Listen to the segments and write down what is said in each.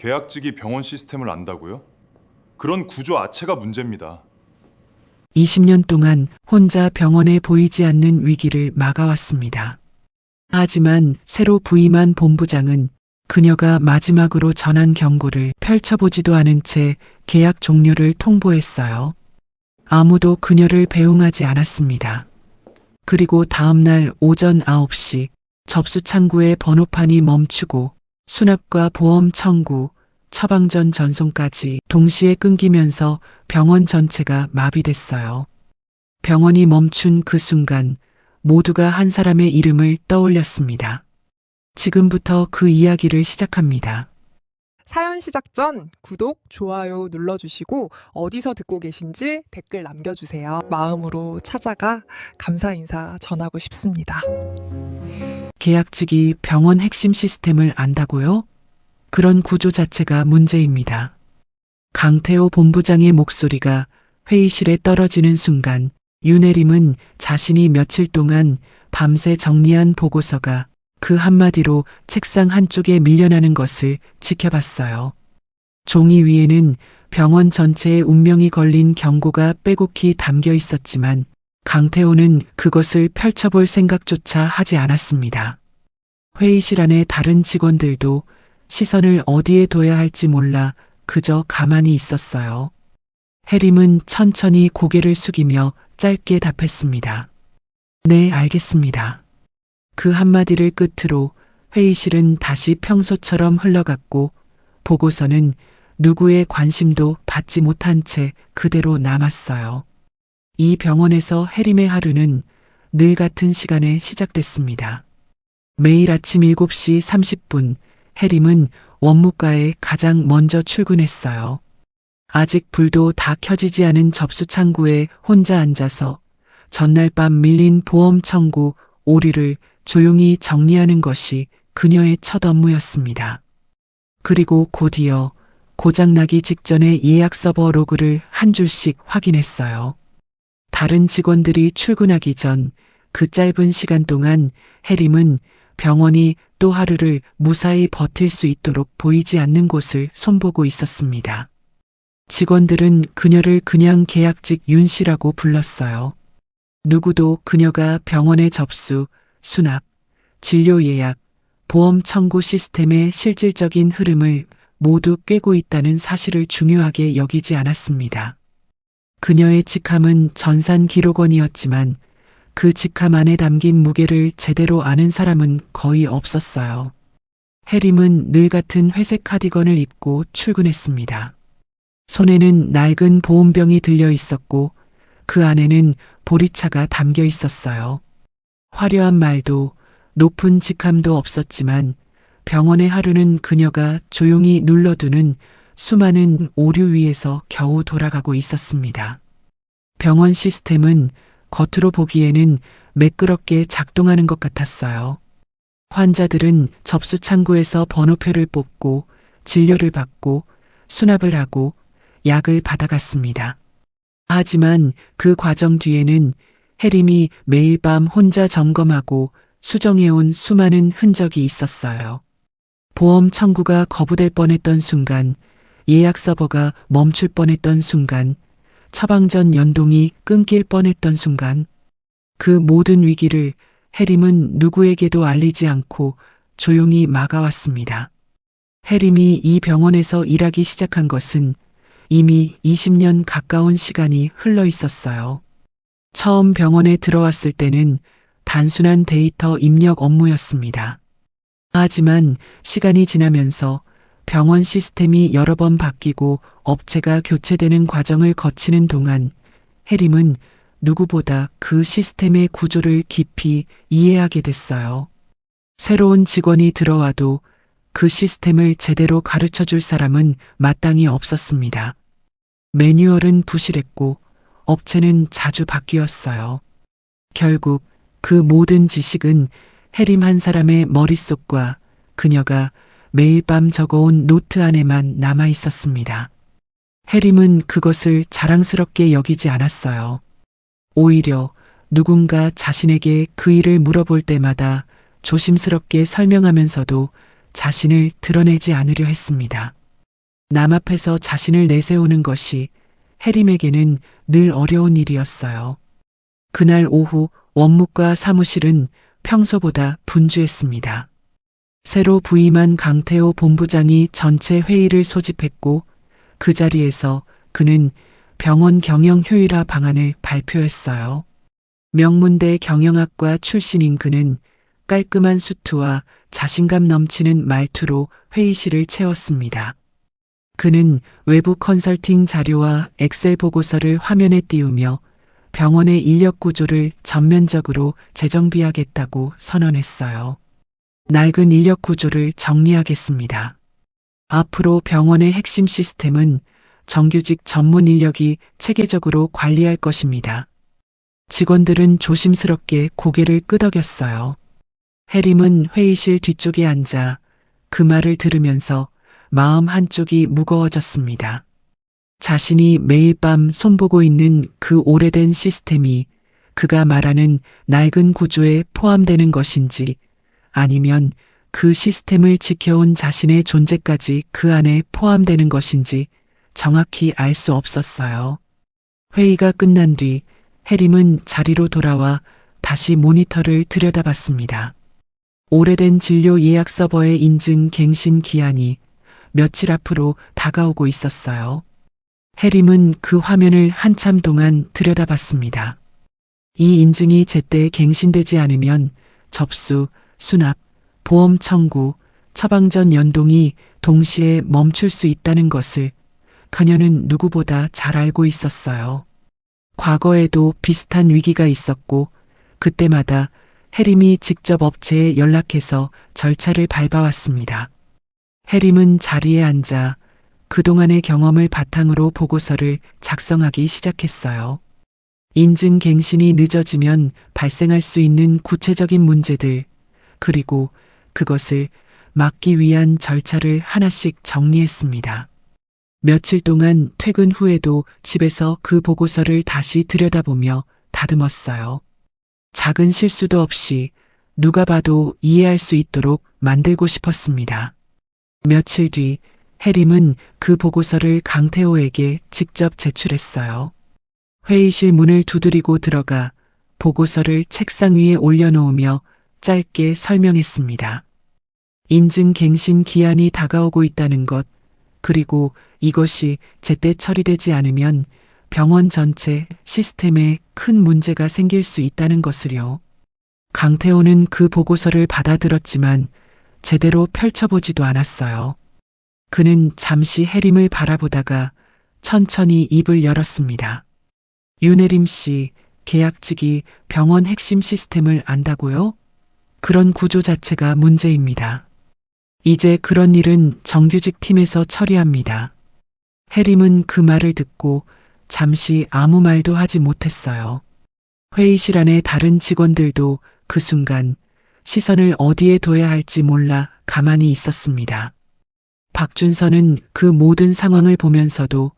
계약직이 병원 시스템을 안다고요? 그런 구조 자체가 문제입니다. 20년 동안 혼자 병원에 보이지 않는 위기를 막아왔습니다. 하지만 새로 부임한 본부장은 그녀가 마지막으로 전한 경고를 펼쳐보지도 않은 채 계약 종료를 통보했어요. 아무도 그녀를 배웅하지 않았습니다. 그리고 다음날 오전 9시 접수 창구의 번호판이 멈추고 수납과 보험 청구, 처방전 전송까지 동시에 끊기면서 병원 전체가 마비됐어요. 병원이 멈춘 그 순간 모두가 한 사람의 이름을 떠올렸습니다. 지금부터 그 이야기를 시작합니다. 사연 시작 전 구독, 좋아요 눌러주시고 어디서 듣고 계신지 댓글 남겨주세요. 마음으로 찾아가 감사 인사 전하고 싶습니다. 계약직이 병원 핵심 시스템을 안다고요? 그런 구조 자체가 문제입니다. 강태호 본부장의 목소리가 회의실에 떨어지는 순간 윤혜림은 자신이 며칠 동안 밤새 정리한 보고서가 그 한마디로 책상 한쪽에 밀려나는 것을 지켜봤어요. 종이 위에는 병원 전체의 운명이 걸린 경고가 빼곡히 담겨 있었지만 강태호는 그것을 펼쳐볼 생각조차 하지 않았습니다. 회의실 안의 다른 직원들도 시선을 어디에 둬야 할지 몰라 그저 가만히 있었어요. 혜림은 천천히 고개를 숙이며 짧게 답했습니다. 네, 알겠습니다. 그 한마디를 끝으로 회의실은 다시 평소처럼 흘러갔고 보고서는 누구의 관심도 받지 못한 채 그대로 남았어요. 이 병원에서 혜림의 하루는 늘 같은 시간에 시작됐습니다. 매일 아침 7시 30분 혜림은 원무과에 가장 먼저 출근했어요. 아직 불도 다 켜지지 않은 접수 창구에 혼자 앉아서 전날 밤 밀린 보험 청구, 오류를 조용히 정리하는 것이 그녀의 첫 업무였습니다. 그리고 곧이어 고장나기 직전의 예약 서버 로그를 한 줄씩 확인했어요. 다른 직원들이 출근하기 전 그 짧은 시간 동안 혜림은 병원이 또 하루를 무사히 버틸 수 있도록 보이지 않는 곳을 손보고 있었습니다. 직원들은 그녀를 그냥 계약직 윤 씨라고 불렀어요. 누구도 그녀가 병원의 접수, 수납, 진료 예약, 보험 청구 시스템의 실질적인 흐름을 모두 꿰고 있다는 사실을 중요하게 여기지 않았습니다. 그녀의 직함은 전산 기록원이었지만 그 직함 안에 담긴 무게를 제대로 아는 사람은 거의 없었어요. 혜림은 늘 같은 회색 카디건을 입고 출근했습니다. 손에는 낡은 보온병이 들려 있었고 그 안에는 보리차가 담겨 있었어요. 화려한 말도 높은 직함도 없었지만 병원의 하루는 그녀가 조용히 눌러두는 수많은 오류 위에서 겨우 돌아가고 있었습니다. 병원 시스템은 겉으로 보기에는 매끄럽게 작동하는 것 같았어요. 환자들은 접수 창구에서 번호표를 뽑고 진료를 받고 수납을 하고 약을 받아갔습니다. 하지만 그 과정 뒤에는 혜림이 매일 밤 혼자 점검하고 수정해온 수많은 흔적이 있었어요. 보험 청구가 거부될 뻔했던 순간, 예약 서버가 멈출 뻔했던 순간, 처방전 연동이 끊길 뻔했던 순간, 그 모든 위기를 혜림은 누구에게도 알리지 않고 조용히 막아왔습니다. 혜림이 이 병원에서 일하기 시작한 것은 이미 20년 가까운 시간이 흘러 있었어요. 처음 병원에 들어왔을 때는 단순한 데이터 입력 업무였습니다. 하지만 시간이 지나면서 병원 시스템이 여러 번 바뀌고 업체가 교체되는 과정을 거치는 동안 혜림은 누구보다 그 시스템의 구조를 깊이 이해하게 됐어요. 새로운 직원이 들어와도 그 시스템을 제대로 가르쳐 줄 사람은 마땅히 없었습니다. 매뉴얼은 부실했고 업체는 자주 바뀌었어요. 결국 그 모든 지식은 혜림 한 사람의 머릿속과 그녀가 매일 밤 적어온 노트 안에만 남아 있었습니다. 혜림은 그것을 자랑스럽게 여기지 않았어요. 오히려 누군가 자신에게 그 일을 물어볼 때마다 조심스럽게 설명하면서도 자신을 드러내지 않으려 했습니다. 남 앞에서 자신을 내세우는 것이 해림에게는 늘 어려운 일이었어요. 그날 오후 원무과 사무실은 평소보다 분주했습니다. 새로 부임한 강태호 본부장이 전체 회의를 소집했고 그 자리에서 그는 병원 경영 효율화 방안을 발표했어요. 명문대 경영학과 출신인 그는 깔끔한 수트와 자신감 넘치는 말투로 회의실을 채웠습니다. 그는 외부 컨설팅 자료와 엑셀 보고서를 화면에 띄우며 병원의 인력 구조를 전면적으로 재정비하겠다고 선언했어요. 낡은 인력 구조를 정리하겠습니다. 앞으로 병원의 핵심 시스템은 정규직 전문 인력이 체계적으로 관리할 것입니다. 직원들은 조심스럽게 고개를 끄덕였어요. 해림은 회의실 뒤쪽에 앉아 그 말을 들으면서 마음 한쪽이 무거워졌습니다. 자신이 매일 밤 손보고 있는 그 오래된 시스템이 그가 말하는 낡은 구조에 포함되는 것인지 아니면 그 시스템을 지켜온 자신의 존재까지 그 안에 포함되는 것인지 정확히 알 수 없었어요. 회의가 끝난 뒤 해림은 자리로 돌아와 다시 모니터를 들여다봤습니다. 오래된 진료 예약 서버의 인증 갱신 기한이 며칠 앞으로 다가오고 있었어요. 해림은 그 화면을 한참 동안 들여다봤습니다. 이 인증이 제때 갱신되지 않으면 접수, 수납, 보험 청구, 처방전 연동이 동시에 멈출 수 있다는 것을 그녀는 누구보다 잘 알고 있었어요. 과거에도 비슷한 위기가 있었고 그때마다 해림이 직접 업체에 연락해서 절차를 밟아왔습니다. 해림은 자리에 앉아 그동안의 경험을 바탕으로 보고서를 작성하기 시작했어요. 인증 갱신이 늦어지면 발생할 수 있는 구체적인 문제들, 그리고 그것을 막기 위한 절차를 하나씩 정리했습니다. 며칠 동안 퇴근 후에도 집에서 그 보고서를 다시 들여다보며 다듬었어요. 작은 실수도 없이 누가 봐도 이해할 수 있도록 만들고 싶었습니다. 며칠 뒤 해림은 그 보고서를 강태호에게 직접 제출했어요. 회의실 문을 두드리고 들어가 보고서를 책상 위에 올려놓으며 짧게 설명했습니다. 인증 갱신 기한이 다가오고 있다는 것, 그리고 이것이 제때 처리되지 않으면 병원 전체 시스템에 큰 문제가 생길 수 있다는 것을요. 강태호는 그 보고서를 받아들었지만 제대로 펼쳐보지도 않았어요. 그는 잠시 해림을 바라보다가 천천히 입을 열었습니다. 윤혜림 씨, 계약직이 병원 핵심 시스템을 안다고요? 그런 구조 자체가 문제입니다. 이제 그런 일은 정규직 팀에서 처리합니다. 해림은 그 말을 듣고 잠시 아무 말도 하지 못했어요. 회의실 안의 다른 직원들도 그 순간 시선을 어디에 둬야 할지 몰라 가만히 있었습니다. 박준서는 그 모든 상황을 보면서도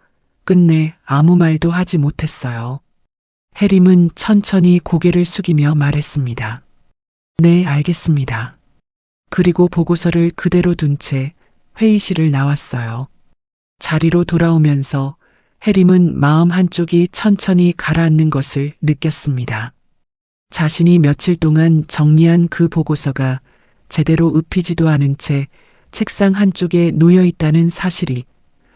끝내 아무 말도 하지 못했어요. 해림은 천천히 고개를 숙이며 말했습니다. 네, 알겠습니다. 그리고 보고서를 그대로 둔 채 회의실을 나왔어요. 자리로 돌아오면서 해림은 마음 한쪽이 천천히 가라앉는 것을 느꼈습니다. 자신이 며칠 동안 정리한 그 보고서가 제대로 읊히지도 않은 채 책상 한쪽에 놓여 있다는 사실이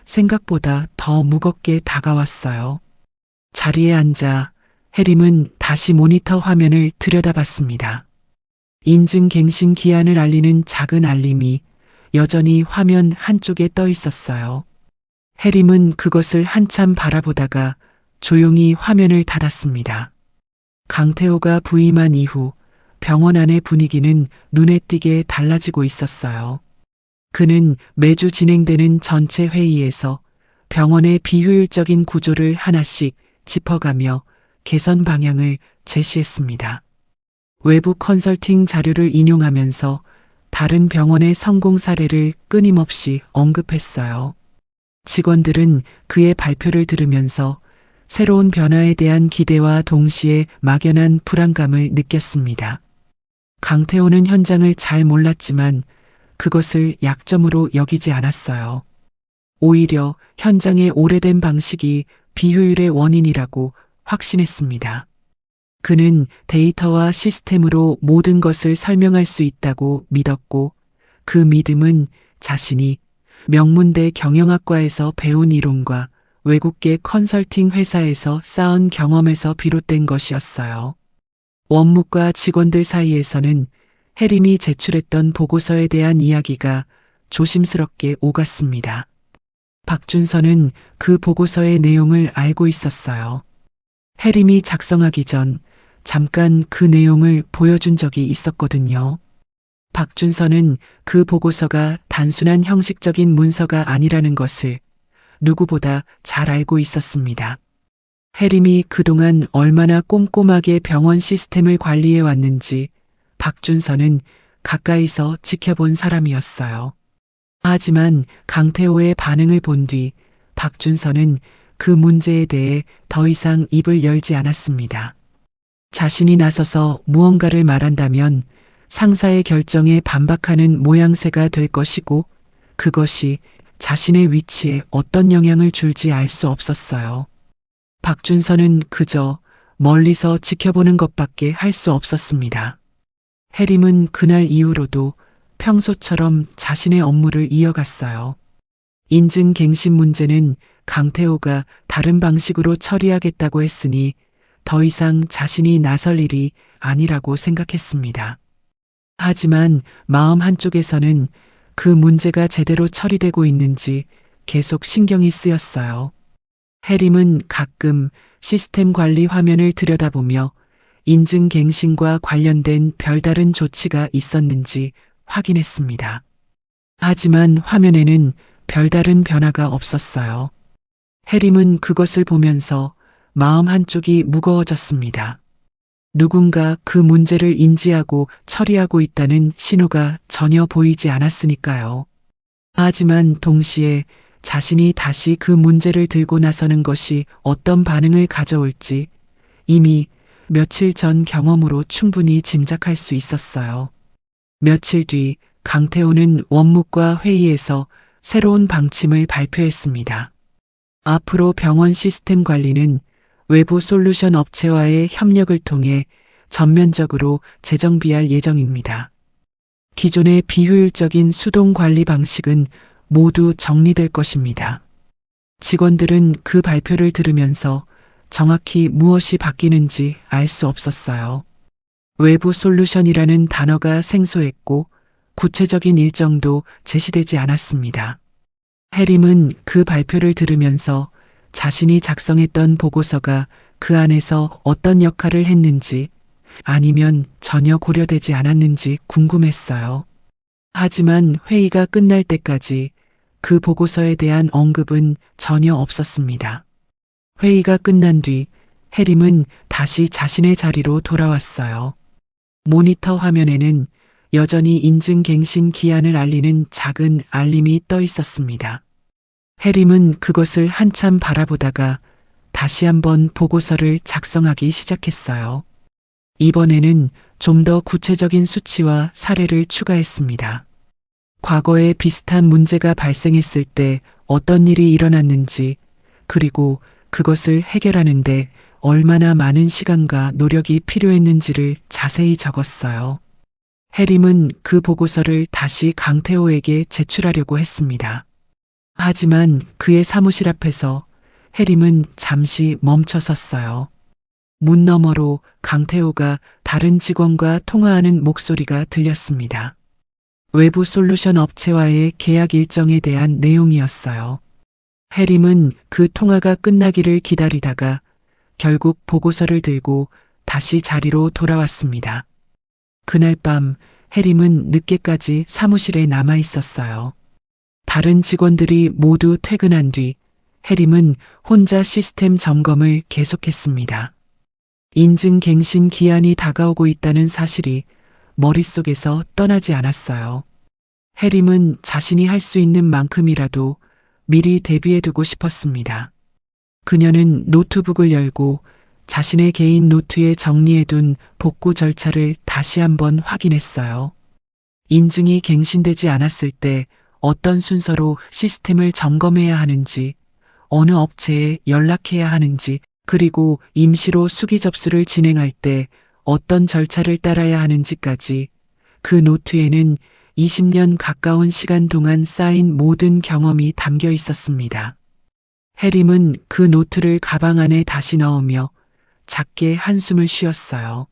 생각보다 더 무겁게 다가왔어요. 자리에 앉아 해림은 다시 모니터 화면을 들여다봤습니다. 인증 갱신 기한을 알리는 작은 알림이 여전히 화면 한쪽에 떠 있었어요. 해림은 그것을 한참 바라보다가 조용히 화면을 닫았습니다. 강태호가 부임한 이후 병원 안의 분위기는 눈에 띄게 달라지고 있었어요. 그는 매주 진행되는 전체 회의에서 병원의 비효율적인 구조를 하나씩 짚어가며 개선 방향을 제시했습니다. 외부 컨설팅 자료를 인용하면서 다른 병원의 성공 사례를 끊임없이 언급했어요. 직원들은 그의 발표를 들으면서 새로운 변화에 대한 기대와 동시에 막연한 불안감을 느꼈습니다. 강태호는 현장을 잘 몰랐지만 그것을 약점으로 여기지 않았어요. 오히려 현장의 오래된 방식이 비효율의 원인이라고 확신했습니다. 그는 데이터와 시스템으로 모든 것을 설명할 수 있다고 믿었고, 그 믿음은 자신이 명문대 경영학과에서 배운 이론과 외국계 컨설팅 회사에서 쌓은 경험에서 비롯된 것이었어요. 원무과 직원들 사이에서는 해림이 제출했던 보고서에 대한 이야기가 조심스럽게 오갔습니다. 박준서는 그 보고서의 내용을 알고 있었어요. 해림이 작성하기 전 잠깐 그 내용을 보여준 적이 있었거든요. 박준서는 그 보고서가 단순한 형식적인 문서가 아니라는 것을 누구보다 잘 알고 있었습니다. 해림이 그동안 얼마나 꼼꼼하게 병원 시스템을 관리해 왔는지 박준서는 가까이서 지켜본 사람이었어요. 하지만 강태호의 반응을 본 뒤 박준서는 그 문제에 대해 더 이상 입을 열지 않았습니다. 자신이 나서서 무언가를 말한다면 상사의 결정에 반박하는 모양새가 될 것이고, 그것이 자신의 위치에 어떤 영향을 줄지 알 수 없었어요. 박준서는 그저 멀리서 지켜보는 것밖에 할 수 없었습니다. 해림은 그날 이후로도 평소처럼 자신의 업무를 이어갔어요. 인증 갱신 문제는 강태호가 다른 방식으로 처리하겠다고 했으니 더 이상 자신이 나설 일이 아니라고 생각했습니다. 하지만 마음 한쪽에서는 그 문제가 제대로 처리되고 있는지 계속 신경이 쓰였어요. 해림은 가끔 시스템 관리 화면을 들여다보며 인증 갱신과 관련된 별다른 조치가 있었는지 확인했습니다. 하지만 화면에는 별다른 변화가 없었어요. 해림은 그것을 보면서 마음 한쪽이 무거워졌습니다. 누군가 그 문제를 인지하고 처리하고 있다는 신호가 전혀 보이지 않았으니까요. 하지만 동시에 자신이 다시 그 문제를 들고 나서는 것이 어떤 반응을 가져올지 이미 며칠 전 경험으로 충분히 짐작할 수 있었어요. 며칠 뒤 강태호는 원무과 회의에서 새로운 방침을 발표했습니다. 앞으로 병원 시스템 관리는 외부 솔루션 업체와의 협력을 통해 전면적으로 재정비할 예정입니다. 기존의 비효율적인 수동 관리 방식은 모두 정리될 것입니다. 직원들은 그 발표를 들으면서 정확히 무엇이 바뀌는지 알 수 없었어요. 외부 솔루션이라는 단어가 생소했고 구체적인 일정도 제시되지 않았습니다. 해림은 그 발표를 들으면서 자신이 작성했던 보고서가 그 안에서 어떤 역할을 했는지 아니면 전혀 고려되지 않았는지 궁금했어요. 하지만 회의가 끝날 때까지 그 보고서에 대한 언급은 전혀 없었습니다. 회의가 끝난 뒤 해림은 다시 자신의 자리로 돌아왔어요. 모니터 화면에는 여전히 인증 갱신 기한을 알리는 작은 알림이 떠 있었습니다. 해림은 그것을 한참 바라보다가 다시 한번 보고서를 작성하기 시작했어요. 이번에는 좀 더 구체적인 수치와 사례를 추가했습니다. 과거에 비슷한 문제가 발생했을 때 어떤 일이 일어났는지, 그리고 그것을 해결하는데 얼마나 많은 시간과 노력이 필요했는지를 자세히 적었어요. 해림은 그 보고서를 다시 강태호에게 제출하려고 했습니다. 하지만 그의 사무실 앞에서 해림은 잠시 멈춰섰어요. 문 너머로 강태호가 다른 직원과 통화하는 목소리가 들렸습니다. 외부 솔루션 업체와의 계약 일정에 대한 내용이었어요. 해림은 그 통화가 끝나기를 기다리다가 결국 보고서를 들고 다시 자리로 돌아왔습니다. 그날 밤 해림은 늦게까지 사무실에 남아 있었어요. 다른 직원들이 모두 퇴근한 뒤 해림은 혼자 시스템 점검을 계속했습니다. 인증 갱신 기한이 다가오고 있다는 사실이 머릿속에서 떠나지 않았어요. 해림은 자신이 할 수 있는 만큼이라도 미리 대비해두고 싶었습니다. 그녀는 노트북을 열고 자신의 개인 노트에 정리해둔 복구 절차를 다시 한번 확인했어요. 인증이 갱신되지 않았을 때 어떤 순서로 시스템을 점검해야 하는지, 어느 업체에 연락해야 하는지, 그리고 임시로 수기 접수를 진행할 때 어떤 절차를 따라야 하는지까지 그 노트에는 20년 가까운 시간 동안 쌓인 모든 경험이 담겨 있었습니다. 해림은 그 노트를 가방 안에 다시 넣으며 작게 한숨을 쉬었어요.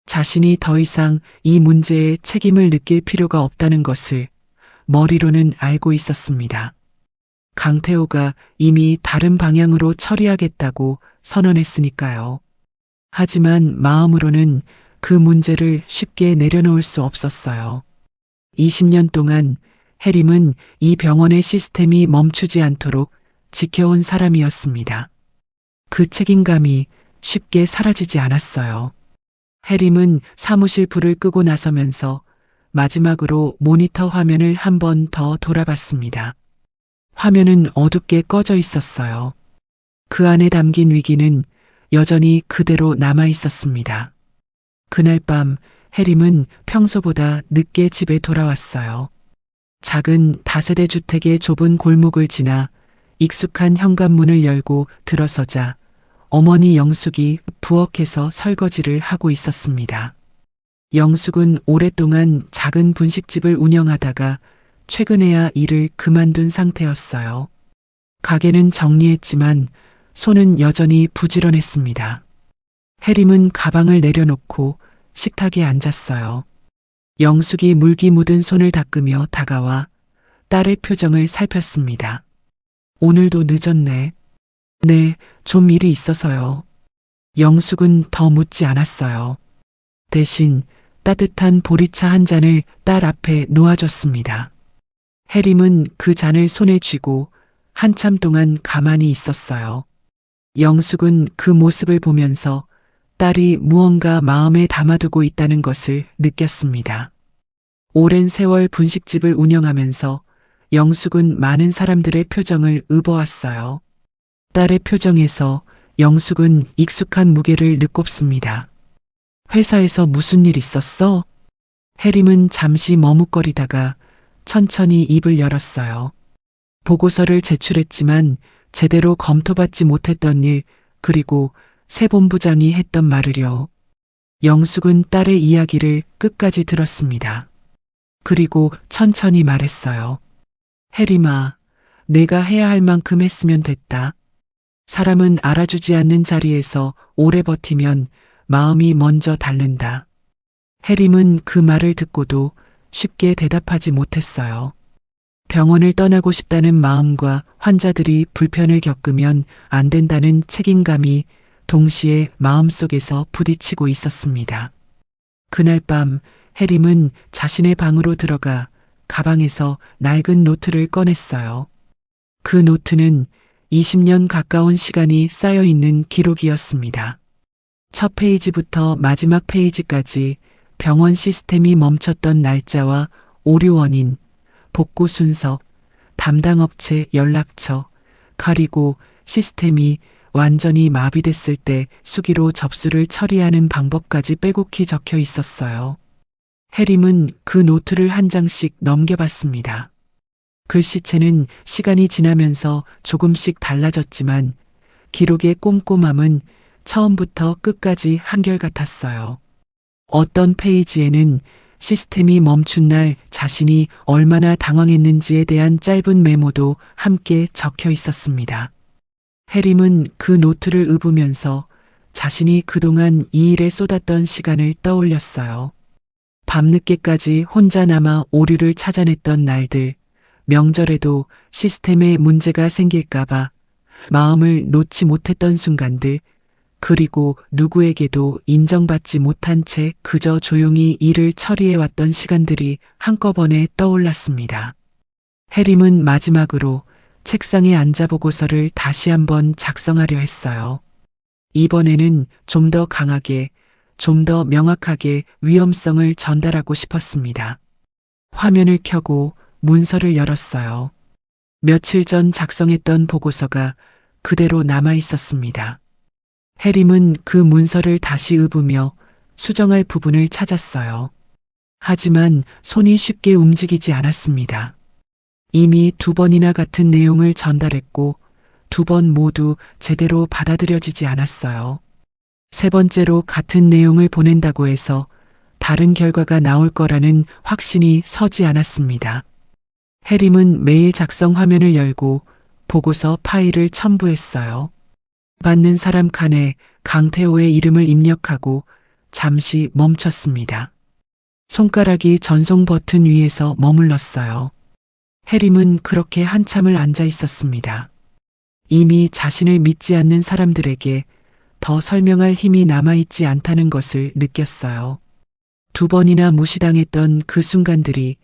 자신이 더 이상 이 문제에 책임을 느낄 필요가 없다는 것을 머리로는 알고 있었습니다. 강태호가 이미 다른 방향으로 처리하겠다고 선언했으니까요. 하지만 마음으로는 그 문제를 쉽게 내려놓을 수 없었어요. 20년 동안 해림은 이 병원의 시스템이 멈추지 않도록 지켜온 사람이었습니다. 그 책임감이 쉽게 사라지지 않았어요. 해림은 사무실 불을 끄고 나서면서 마지막으로 모니터 화면을 한 번 더 돌아봤습니다. 화면은 어둡게 꺼져 있었어요. 그 안에 담긴 위기는 여전히 그대로 남아 있었습니다. 그날 밤 해림은 평소보다 늦게 집에 돌아왔어요. 작은 다세대 주택의 좁은 골목을 지나 익숙한 현관문을 열고 들어서자 어머니 영숙이 부엌에서 설거지를 하고 있었습니다. 영숙은 오랫동안 작은 분식집을 운영하다가 최근에야 일을 그만둔 상태였어요. 가게는 정리했지만 손은 여전히 부지런했습니다. 해림은 가방을 내려놓고 식탁에 앉았어요. 영숙이 물기 묻은 손을 닦으며 다가와 딸의 표정을 살폈습니다. 오늘도 늦었네. 네, 좀 일이 있어서요. 영숙은 더 묻지 않았어요. 대신 따뜻한 보리차 한 잔을 딸 앞에 놓아줬습니다. 해림은 그 잔을 손에 쥐고 한참 동안 가만히 있었어요. 영숙은 그 모습을 보면서 딸이 무언가 마음에 담아두고 있다는 것을 느꼈습니다. 오랜 세월 분식집을 운영하면서 영숙은 많은 사람들의 표정을 의보았어요. 딸의 표정에서 영숙은 익숙한 무게를 느꼈습니다. 회사에서 무슨 일 있었어? 해림은 잠시 머뭇거리다가 천천히 입을 열었어요. 보고서를 제출했지만 제대로 검토받지 못했던 일, 그리고 새 본부장이 했던 말을요. 영숙은 딸의 이야기를 끝까지 들었습니다. 그리고 천천히 말했어요. 해림아, 내가 해야 할 만큼 했으면 됐다. 사람은 알아주지 않는 자리에서 오래 버티면 마음이 먼저 닳는다. 해림은 그 말을 듣고도 쉽게 대답하지 못했어요. 병원을 떠나고 싶다는 마음과 환자들이 불편을 겪으면 안 된다는 책임감이 동시에 마음속에서 부딪히고 있었습니다. 그날 밤 해림은 자신의 방으로 들어가 가방에서 낡은 노트를 꺼냈어요. 그 노트는 20년 가까운 시간이 쌓여 있는 기록이었습니다. 첫 페이지부터 마지막 페이지까지 병원 시스템이 멈췄던 날짜와 오류 원인, 복구 순서, 담당 업체 연락처, 그리고 시스템이 완전히 마비됐을 때 수기로 접수를 처리하는 방법까지 빼곡히 적혀 있었어요. 해림은 그 노트를 한 장씩 넘겨봤습니다. 글씨체는 시간이 지나면서 조금씩 달라졌지만 기록의 꼼꼼함은 처음부터 끝까지 한결같았어요. 어떤 페이지에는 시스템이 멈춘 날 자신이 얼마나 당황했는지에 대한 짧은 메모도 함께 적혀 있었습니다. 해림은 그 노트를 읊으면서 자신이 그동안 이 일에 쏟았던 시간을 떠올렸어요. 밤늦게까지 혼자 남아 오류를 찾아냈던 날들, 명절에도 시스템에 문제가 생길까봐 마음을 놓지 못했던 순간들, 그리고 누구에게도 인정받지 못한 채 그저 조용히 일을 처리해왔던 시간들이 한꺼번에 떠올랐습니다. 해림은 마지막으로 책상에 앉아 보고서를 다시 한번 작성하려 했어요. 이번에는 좀 더 강하게, 좀 더 명확하게 위험성을 전달하고 싶었습니다. 화면을 켜고 문서를 열었어요. 며칠 전 작성했던 보고서가 그대로 남아 있었습니다. 해림은 그 문서를 다시 읊으며 수정할 부분을 찾았어요. 하지만 손이 쉽게 움직이지 않았습니다. 이미 2번이나 같은 내용을 전달했고 2번 모두 제대로 받아들여지지 않았어요. 3번째로 같은 내용을 보낸다고 해서 다른 결과가 나올 거라는 확신이 서지 않았습니다. 해림은 메일 작성 화면을 열고 보고서 파일을 첨부했어요. 받는 사람 칸에 강태호의 이름을 입력하고 잠시 멈췄습니다. 손가락이 전송 버튼 위에서 머물렀어요. 해림은 그렇게 한참을 앉아 있었습니다. 이미 자신을 믿지 않는 사람들에게 더 설명할 힘이 남아있지 않다는 것을 느꼈어요. 2번이나 무시당했던 그 순간들이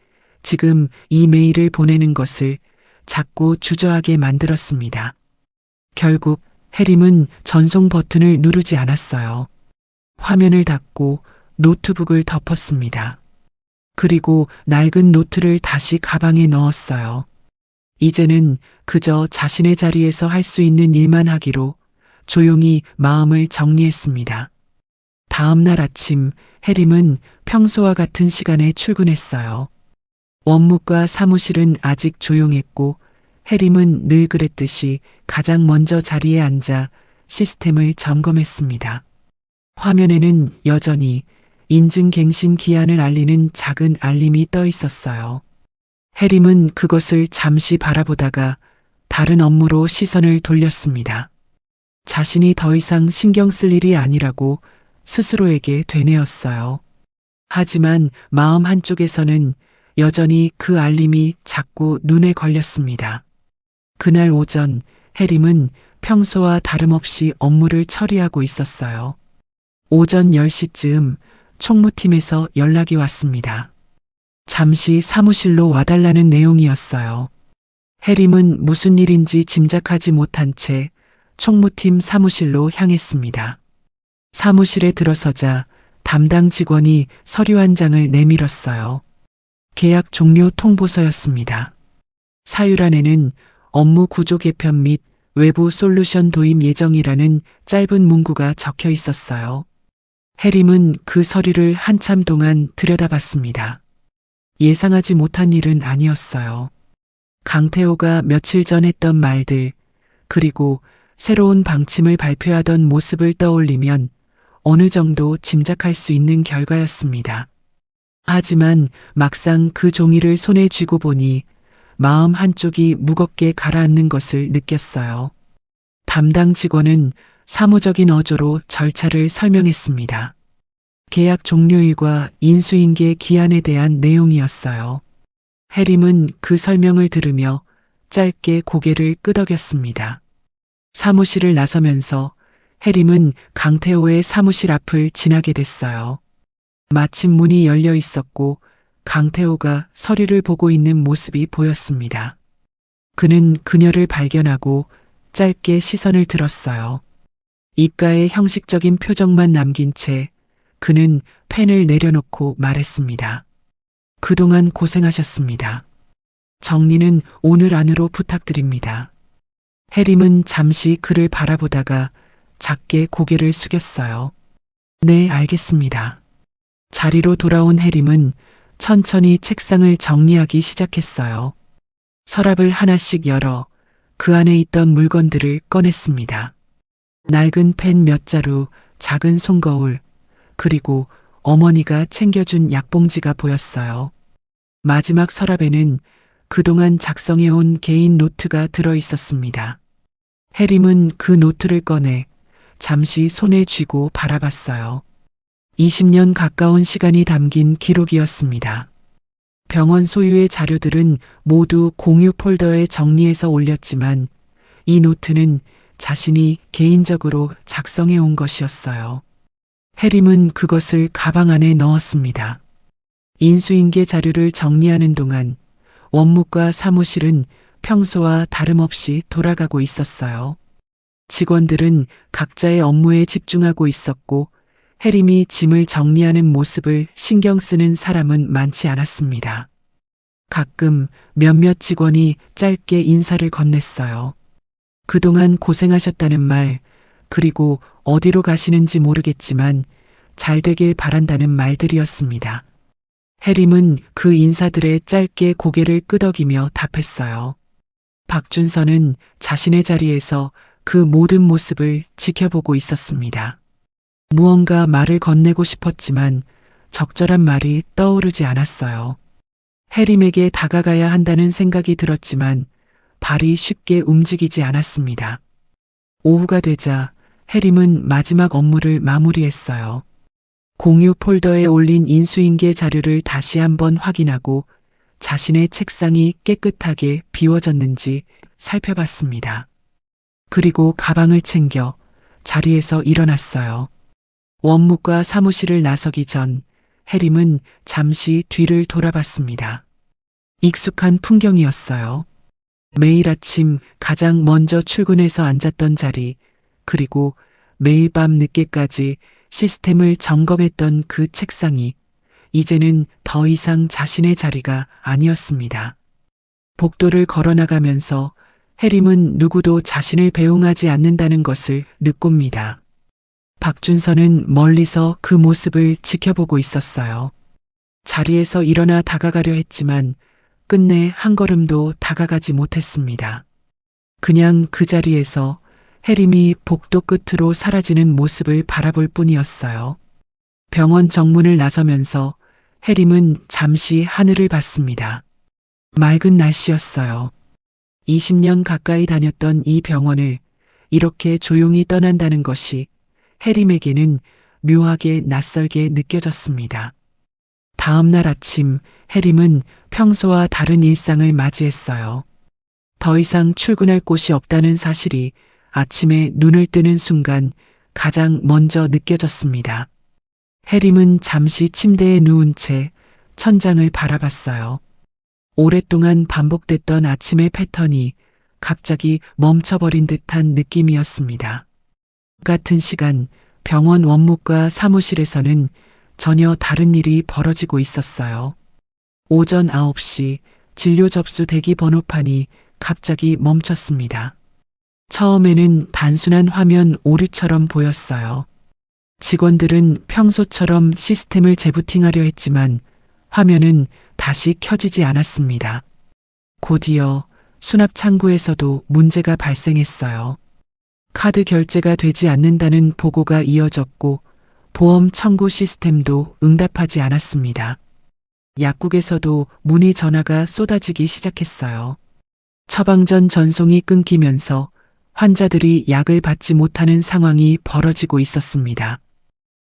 지금 이 메일을 보내는 것을 자꾸 주저하게 만들었습니다. 결국 해림은 전송 버튼을 누르지 않았어요. 화면을 닫고 노트북을 덮었습니다. 그리고 낡은 노트를 다시 가방에 넣었어요. 이제는 그저 자신의 자리에서 할 수 있는 일만 하기로 조용히 마음을 정리했습니다. 다음 날 아침 해림은 평소와 같은 시간에 출근했어요. 원무과 사무실은 아직 조용했고 해림은 늘 그랬듯이 가장 먼저 자리에 앉아 시스템을 점검했습니다. 화면에는 여전히 인증갱신 기한을 알리는 작은 알림이 떠 있었어요. 해림은 그것을 잠시 바라보다가 다른 업무로 시선을 돌렸습니다. 자신이 더 이상 신경 쓸 일이 아니라고 스스로에게 되뇌었어요. 하지만 마음 한쪽에서는 여전히 그 알림이 자꾸 눈에 걸렸습니다. 그날 오전 해림은 평소와 다름없이 업무를 처리하고 있었어요. 오전 10시쯤 총무팀에서 연락이 왔습니다. 잠시 사무실로 와달라는 내용이었어요. 해림은 무슨 일인지 짐작하지 못한 채 총무팀 사무실로 향했습니다. 사무실에 들어서자 담당 직원이 서류 한 장을 내밀었어요. 계약 종료 통보서였습니다. 사유란에는 업무 구조 개편 및 외부 솔루션 도입 예정이라는 짧은 문구가 적혀 있었어요. 해림은 그 서류를 한참 동안 들여다봤습니다. 예상하지 못한 일은 아니었어요. 강태호가 며칠 전 했던 말들, 그리고 새로운 방침을 발표하던 모습을 떠올리면 어느 정도 짐작할 수 있는 결과였습니다. 하지만 막상 그 종이를 손에 쥐고 보니 마음 한쪽이 무겁게 가라앉는 것을 느꼈어요. 담당 직원은 사무적인 어조로 절차를 설명했습니다. 계약 종료일과 인수인계 기한에 대한 내용이었어요. 해림은 그 설명을 들으며 짧게 고개를 끄덕였습니다. 사무실을 나서면서 해림은 강태호의 사무실 앞을 지나게 됐어요. 마침 문이 열려 있었고 강태호가 서류를 보고 있는 모습이 보였습니다. 그는 그녀를 발견하고 짧게 시선을 들었어요. 입가에 형식적인 표정만 남긴 채 그는 펜을 내려놓고 말했습니다. 그동안 고생하셨습니다. 정리는 오늘 안으로 부탁드립니다. 해림은 잠시 그를 바라보다가 작게 고개를 숙였어요. 네, 알겠습니다. 자리로 돌아온 해림은 천천히 책상을 정리하기 시작했어요. 서랍을 하나씩 열어 그 안에 있던 물건들을 꺼냈습니다. 낡은 펜 몇 자루, 작은 손거울, 그리고 어머니가 챙겨준 약봉지가 보였어요. 마지막 서랍에는 그동안 작성해온 개인 노트가 들어 있었습니다. 해림은 그 노트를 꺼내 잠시 손에 쥐고 바라봤어요. 20년 가까운 시간이 담긴 기록이었습니다. 병원 소유의 자료들은 모두 공유 폴더에 정리해서 올렸지만 이 노트는 자신이 개인적으로 작성해 온 것이었어요. 해림은 그것을 가방 안에 넣었습니다. 인수인계 자료를 정리하는 동안 원무과 사무실은 평소와 다름없이 돌아가고 있었어요. 직원들은 각자의 업무에 집중하고 있었고 해림이 짐을 정리하는 모습을 신경 쓰는 사람은 많지 않았습니다. 가끔 몇몇 직원이 짧게 인사를 건넸어요. 그동안 고생하셨다는 말, 그리고 어디로 가시는지 모르겠지만 잘 되길 바란다는 말들이었습니다. 해림은 그 인사들에 짧게 고개를 끄덕이며 답했어요. 박준서는 자신의 자리에서 그 모든 모습을 지켜보고 있었습니다. 무언가 말을 건네고 싶었지만 적절한 말이 떠오르지 않았어요. 해림에게 다가가야 한다는 생각이 들었지만 발이 쉽게 움직이지 않았습니다. 오후가 되자 해림은 마지막 업무를 마무리했어요. 공유 폴더에 올린 인수인계 자료를 다시 한번 확인하고 자신의 책상이 깨끗하게 비워졌는지 살펴봤습니다. 그리고 가방을 챙겨 자리에서 일어났어요. 원무과 사무실을 나서기 전 해림은 잠시 뒤를 돌아봤습니다. 익숙한 풍경이었어요. 매일 아침 가장 먼저 출근해서 앉았던 자리, 그리고 매일 밤 늦게까지 시스템을 점검했던 그 책상이 이제는 더 이상 자신의 자리가 아니었습니다. 복도를 걸어나가면서 해림은 누구도 자신을 배웅하지 않는다는 것을 느낍니다. 박준서는 멀리서 그 모습을 지켜보고 있었어요. 자리에서 일어나 다가가려 했지만 끝내 한 걸음도 다가가지 못했습니다. 그냥 그 자리에서 해림이 복도 끝으로 사라지는 모습을 바라볼 뿐이었어요. 병원 정문을 나서면서 해림은 잠시 하늘을 봤습니다. 맑은 날씨였어요. 20년 가까이 다녔던 이 병원을 이렇게 조용히 떠난다는 것이 해림에게는 묘하게 낯설게 느껴졌습니다. 다음 날 아침 해림은 평소와 다른 일상을 맞이했어요. 더 이상 출근할 곳이 없다는 사실이 아침에 눈을 뜨는 순간 가장 먼저 느껴졌습니다. 해림은 잠시 침대에 누운 채 천장을 바라봤어요. 오랫동안 반복됐던 아침의 패턴이 갑자기 멈춰버린 듯한 느낌이었습니다. 같은 시간 병원 원무과 사무실에서는 전혀 다른 일이 벌어지고 있었어요. 오전 9시 진료 접수 대기 번호판이 갑자기 멈췄습니다. 처음에는 단순한 화면 오류처럼 보였어요. 직원들은 평소처럼 시스템을 재부팅하려 했지만 화면은 다시 켜지지 않았습니다. 곧이어 수납 창구에서도 문제가 발생했어요. 카드 결제가 되지 않는다는 보고가 이어졌고 보험 청구 시스템도 응답하지 않았습니다. 약국에서도 문의 전화가 쏟아지기 시작했어요. 처방전 전송이 끊기면서 환자들이 약을 받지 못하는 상황이 벌어지고 있었습니다.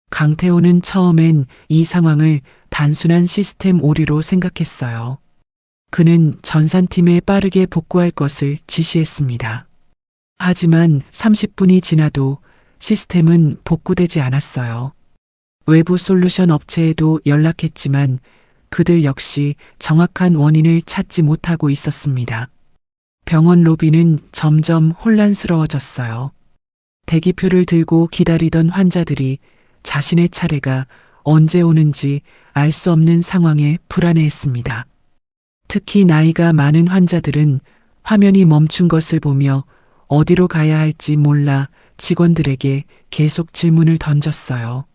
강태호는 처음엔 이 상황을 단순한 시스템 오류로 생각했어요. 그는 전산팀에 빠르게 복구할 것을 지시했습니다. 하지만 30분이 지나도 시스템은 복구되지 않았어요. 외부 솔루션 업체에도 연락했지만 그들 역시 정확한 원인을 찾지 못하고 있었습니다. 병원 로비는 점점 혼란스러워졌어요. 대기표를 들고 기다리던 환자들이 자신의 차례가 언제 오는지 알 수 없는 상황에 불안해했습니다. 특히 나이가 많은 환자들은 화면이 멈춘 것을 보며 어디로 가야 할지 몰라 직원들에게 계속 질문을 던졌어요.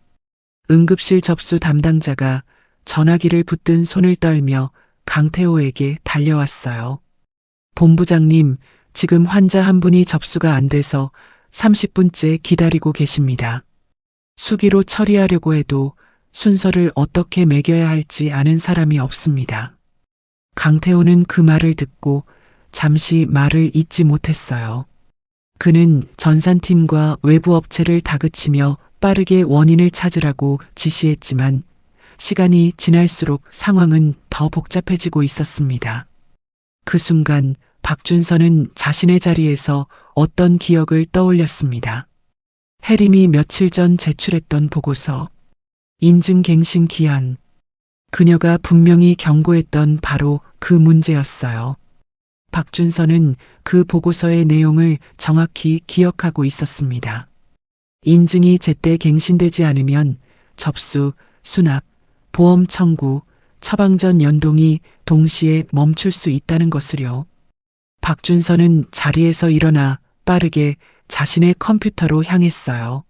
응급실 접수 담당자가 전화기를 붙든 손을 떨며 강태호에게 달려왔어요. 본부장님, 지금 환자 한 분이 접수가 안 돼서 30분째 기다리고 계십니다. 수기로 처리하려고 해도 순서를 어떻게 매겨야 할지 아는 사람이 없습니다. 강태호는 그 말을 듣고 잠시 말을 잇지 못했어요. 그는 전산팀과 외부 업체를 다그치며 빠르게 원인을 찾으라고 지시했지만 시간이 지날수록 상황은 더 복잡해지고 있었습니다. 그 순간 박준서는 자신의 자리에서 어떤 기억을 떠올렸습니다. 해림이 며칠 전 제출했던 보고서, 인증갱신 기한. 그녀가 분명히 경고했던 바로 그 문제였어요. 박준서는 그 보고서의 내용을 정확히 기억하고 있었습니다. 인증이 제때 갱신되지 않으면 접수, 수납, 보험 청구, 처방전 연동이 동시에 멈출 수 있다는 것을요. 박준서는 자리에서 일어나 빠르게 자신의 컴퓨터로 향했어요.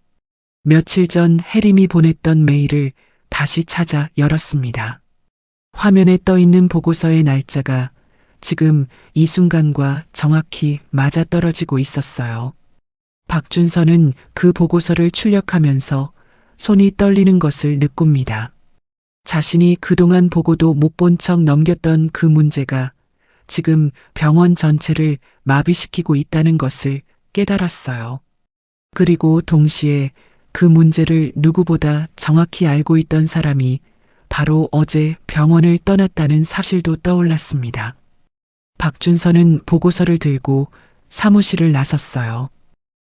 며칠 전 해림이 보냈던 메일을 다시 찾아 열었습니다. 화면에 떠 있는 보고서의 날짜가 지금 이 순간과 정확히 맞아떨어지고 있었어요. 박준서는 그 보고서를 출력하면서 손이 떨리는 것을 느낍니다. 자신이 그동안 보고도 못 본 척 넘겼던 그 문제가 지금 병원 전체를 마비시키고 있다는 것을 깨달았어요. 그리고 동시에 그 문제를 누구보다 정확히 알고 있던 사람이 바로 어제 병원을 떠났다는 사실도 떠올랐습니다. 박준서는 보고서를 들고 사무실을 나섰어요.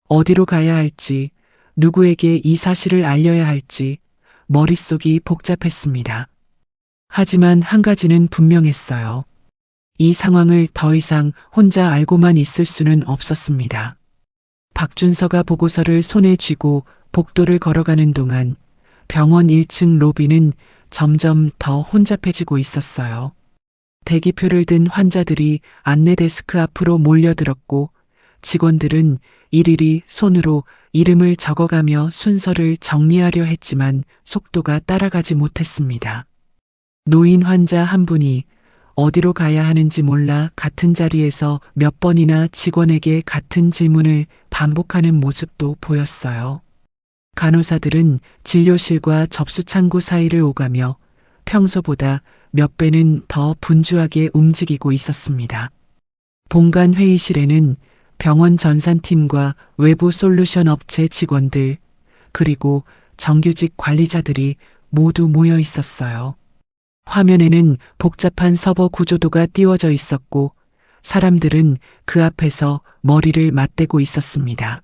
어디로 가야 할지, 누구에게 이 사실을 알려야 할지 머릿속이 복잡했습니다. 하지만 한 가지는 분명했어요. 이 상황을 더 이상 혼자 알고만 있을 수는 없었습니다. 박준서가 보고서를 손에 쥐고 복도를 걸어가는 동안 병원 1층 로비는 점점 더 혼잡해지고 있었어요. 대기표를 든 환자들이 안내 데스크 앞으로 몰려들었고 직원들은 일일이 손으로 이름을 적어가며 순서를 정리하려 했지만 속도가 따라가지 못했습니다. 노인 환자 한 분이 어디로 가야 하는지 몰라 같은 자리에서 몇 번이나 직원에게 같은 질문을 반복하는 모습도 보였어요. 간호사들은 진료실과 접수창구 사이를 오가며 평소보다 몇 배는 더 분주하게 움직이고 있었습니다. 본관 회의실에는 병원 전산팀과 외부 솔루션 업체 직원들, 그리고 정규직 관리자들이 모두 모여 있었어요. 화면에는 복잡한 서버 구조도가 띄워져 있었고 사람들은 그 앞에서 머리를 맞대고 있었습니다.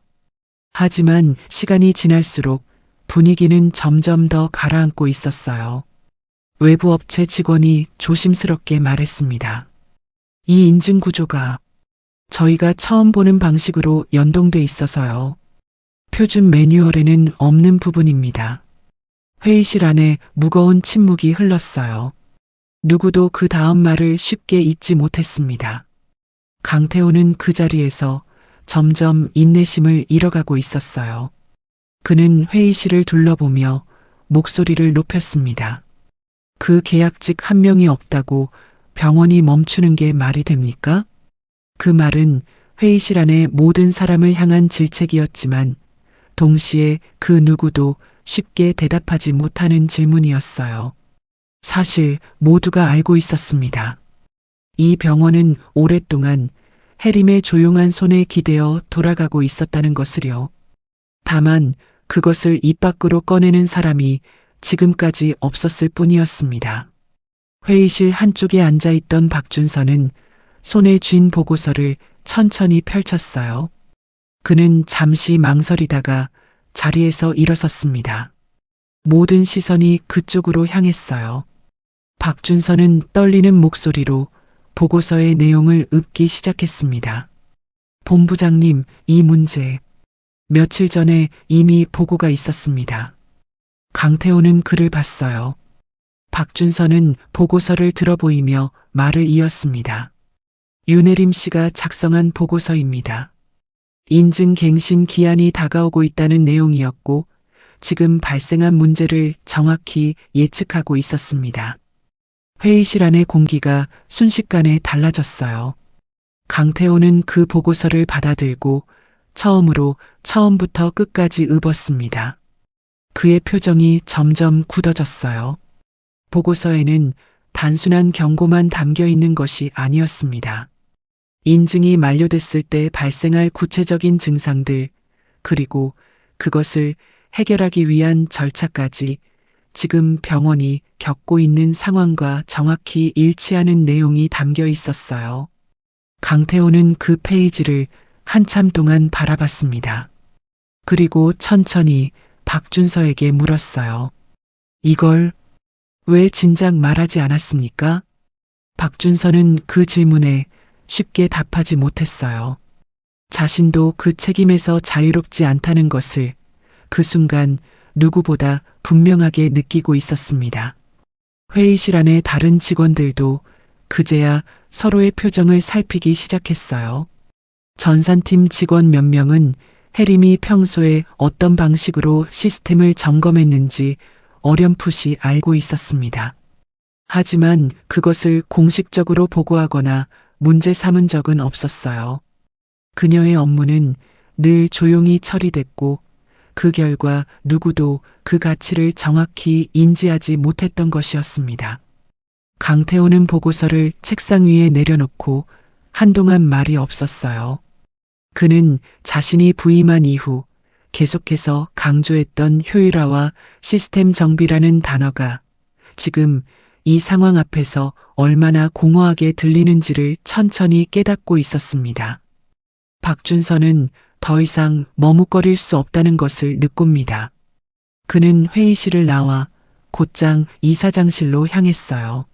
하지만 시간이 지날수록 분위기는 점점 더 가라앉고 있었어요. 외부 업체 직원이 조심스럽게 말했습니다. 이 인증 구조가 저희가 처음 보는 방식으로 연동돼 있어서요. 표준 매뉴얼에는 없는 부분입니다. 회의실 안에 무거운 침묵이 흘렀어요. 누구도 그 다음 말을 쉽게 잊지 못했습니다. 강태호는 그 자리에서 점점 인내심을 잃어가고 있었어요. 그는 회의실을 둘러보며 목소리를 높였습니다. 그 계약직 한 명이 없다고 병원이 멈추는 게 말이 됩니까? 그 말은 회의실 안의 모든 사람을 향한 질책이었지만 동시에 그 누구도 쉽게 대답하지 못하는 질문이었어요. 사실 모두가 알고 있었습니다. 이 병원은 오랫동안 해림의 조용한 손에 기대어 돌아가고 있었다는 것을요. 다만 그것을 입 밖으로 꺼내는 사람이 지금까지 없었을 뿐이었습니다. 회의실 한쪽에 앉아있던 박준서는 손에 쥔 보고서를 천천히 펼쳤어요. 그는 잠시 망설이다가 자리에서 일어섰습니다. 모든 시선이 그쪽으로 향했어요. 박준서는 떨리는 목소리로 보고서의 내용을 읊기 시작했습니다. 본부장님, 이 문제. 며칠 전에 이미 보고가 있었습니다. 강태호는 그를 봤어요. 박준서는 보고서를 들어보이며 말을 이었습니다. 윤혜림 씨가 작성한 보고서입니다. 인증 갱신 기한이 다가오고 있다는 내용이었고 지금 발생한 문제를 정확히 예측하고 있었습니다. 회의실 안의 공기가 순식간에 달라졌어요. 강태호는 그 보고서를 받아들고 처음부터 끝까지 읊었습니다. 그의 표정이 점점 굳어졌어요. 보고서에는 단순한 경고만 담겨 있는 것이 아니었습니다. 인증이 만료됐을 때 발생할 구체적인 증상들, 그리고 그것을 해결하기 위한 절차까지 지금 병원이 겪고 있는 상황과 정확히 일치하는 내용이 담겨 있었어요. 강태호는 그 페이지를 한참 동안 바라봤습니다. 그리고 천천히 박준서에게 물었어요. 이걸 왜 진작 말하지 않았습니까? 박준서는 그 질문에 쉽게 답하지 못했어요. 자신도 그 책임에서 자유롭지 않다는 것을 그 순간 누구보다 분명하게 느끼고 있었습니다. 회의실 안의 다른 직원들도 그제야 서로의 표정을 살피기 시작했어요. 전산팀 직원 몇 명은 해림이 평소에 어떤 방식으로 시스템을 점검했는지 어렴풋이 알고 있었습니다. 하지만 그것을 공식적으로 보고하거나 문제 삼은 적은 없었어요. 그녀의 업무는 늘 조용히 처리됐고 그 결과 누구도 그 가치를 정확히 인지하지 못했던 것이었습니다. 강태호는 보고서를 책상 위에 내려놓고 한동안 말이 없었어요. 그는 자신이 부임한 이후 계속해서 강조했던 효율화와 시스템 정비라는 단어가 지금 이 상황 앞에서 얼마나 공허하게 들리는지를 천천히 깨닫고 있었습니다. 박준서는 더 이상 머뭇거릴 수 없다는 것을 느낍니다. 그는 회의실을 나와 곧장 이사장실로 향했어요.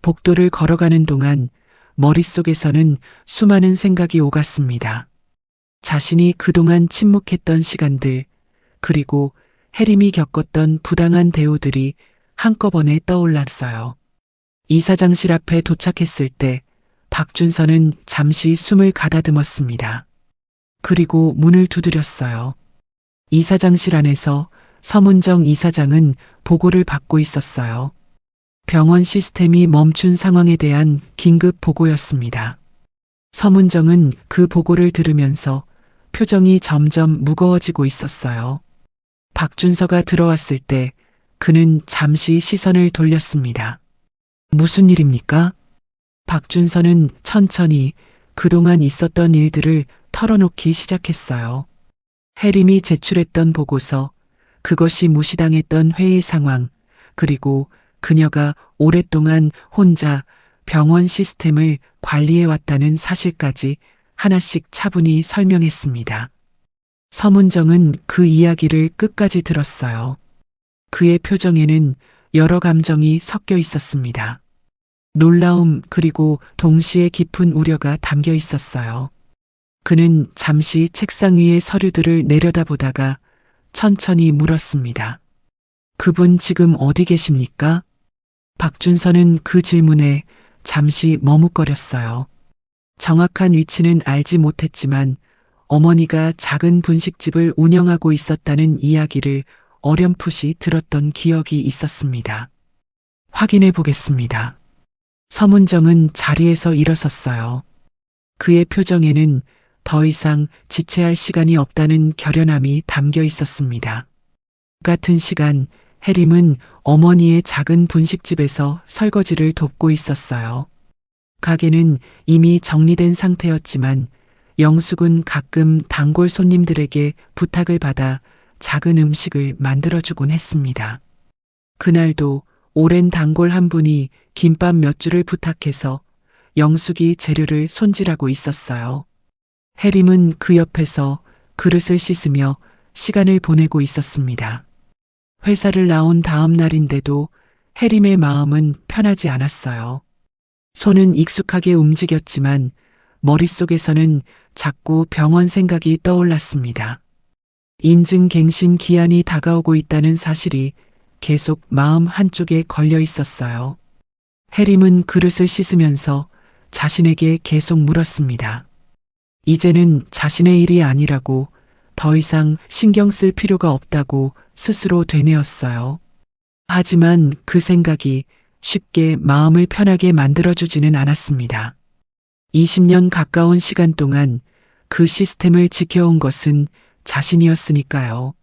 복도를 걸어가는 동안 머릿속에서는 수많은 생각이 오갔습니다. 자신이 그동안 침묵했던 시간들, 그리고 해림이 겪었던 부당한 대우들이 한꺼번에 떠올랐어요. 이사장실 앞에 도착했을 때 박준서는 잠시 숨을 가다듬었습니다. 그리고 문을 두드렸어요. 이사장실 안에서 서문정 이사장은 보고를 받고 있었어요. 병원 시스템이 멈춘 상황에 대한 긴급 보고였습니다. 서문정은 그 보고를 들으면서 표정이 점점 무거워지고 있었어요. 박준서가 들어왔을 때 그는 잠시 시선을 돌렸습니다. 무슨 일입니까? 박준서는 천천히 그동안 있었던 일들을 털어놓기 시작했어요. 해림이 제출했던 보고서, 그것이 무시당했던 회의 상황, 그리고 그녀가 오랫동안 혼자 병원 시스템을 관리해왔다는 사실까지 하나씩 차분히 설명했습니다. 서문정은 그 이야기를 끝까지 들었어요. 그의 표정에는 여러 감정이 섞여 있었습니다. 놀라움 그리고 동시에 깊은 우려가 담겨 있었어요. 그는 잠시 책상 위의 서류들을 내려다보다가 천천히 물었습니다. 그분 지금 어디 계십니까? 박준서는 그 질문에 잠시 머뭇거렸어요. 정확한 위치는 알지 못했지만 어머니가 작은 분식집을 운영하고 있었다는 이야기를 어렴풋이 들었던 기억이 있었습니다. 확인해 보겠습니다. 서문정은 자리에서 일어섰어요. 그의 표정에는 더 이상 지체할 시간이 없다는 결연함이 담겨 있었습니다. 같은 시간 해림은 어머니의 작은 분식집에서 설거지를 돕고 있었어요. 가게는 이미 정리된 상태였지만 영숙은 가끔 단골 손님들에게 부탁을 받아 작은 음식을 만들어주곤 했습니다. 그날도 오랜 단골 한 분이 김밥 몇 줄을 부탁해서 영숙이 재료를 손질하고 있었어요. 해림은 그 옆에서 그릇을 씻으며 시간을 보내고 있었습니다. 회사를 나온 다음 날인데도 해림의 마음은 편하지 않았어요. 손은 익숙하게 움직였지만 머릿속에서는 자꾸 병원 생각이 떠올랐습니다. 인증갱신 기한이 다가오고 있다는 사실이 계속 마음 한쪽에 걸려 있었어요. 해림은 그릇을 씻으면서 자신에게 계속 물었습니다. 이제는 자신의 일이 아니라고, 더 이상 신경 쓸 필요가 없다고 스스로 되뇌었어요. 하지만 그 생각이 쉽게 마음을 편하게 만들어주지는 않았습니다. 20년 가까운 시간 동안 그 시스템을 지켜온 것은 자신이었으니까요.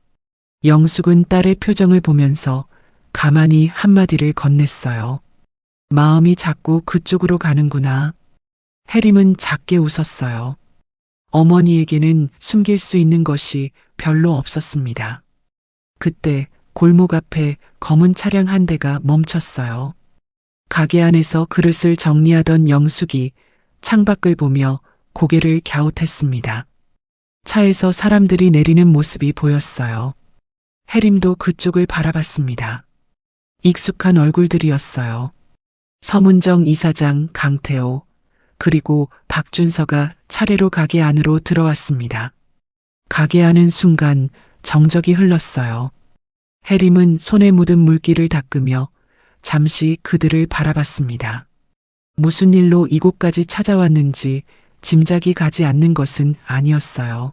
영숙은 딸의 표정을 보면서 가만히 한마디를 건넸어요. 마음이 자꾸 그쪽으로 가는구나. 해림은 작게 웃었어요. 어머니에게는 숨길 수 있는 것이 별로 없었습니다. 그때 골목 앞에 검은 차량 한 대가 멈췄어요. 가게 안에서 그릇을 정리하던 영숙이 창밖을 보며 고개를 갸웃했습니다. 차에서 사람들이 내리는 모습이 보였어요. 해림도 그쪽을 바라봤습니다. 익숙한 얼굴들이었어요. 서문정 이사장, 강태호, 그리고 박준서가 차례로 가게 안으로 들어왔습니다. 가게 안은 순간 정적이 흘렀어요. 해림은 손에 묻은 물기를 닦으며 잠시 그들을 바라봤습니다. 무슨 일로 이곳까지 찾아왔는지 짐작이 가지 않는 것은 아니었어요.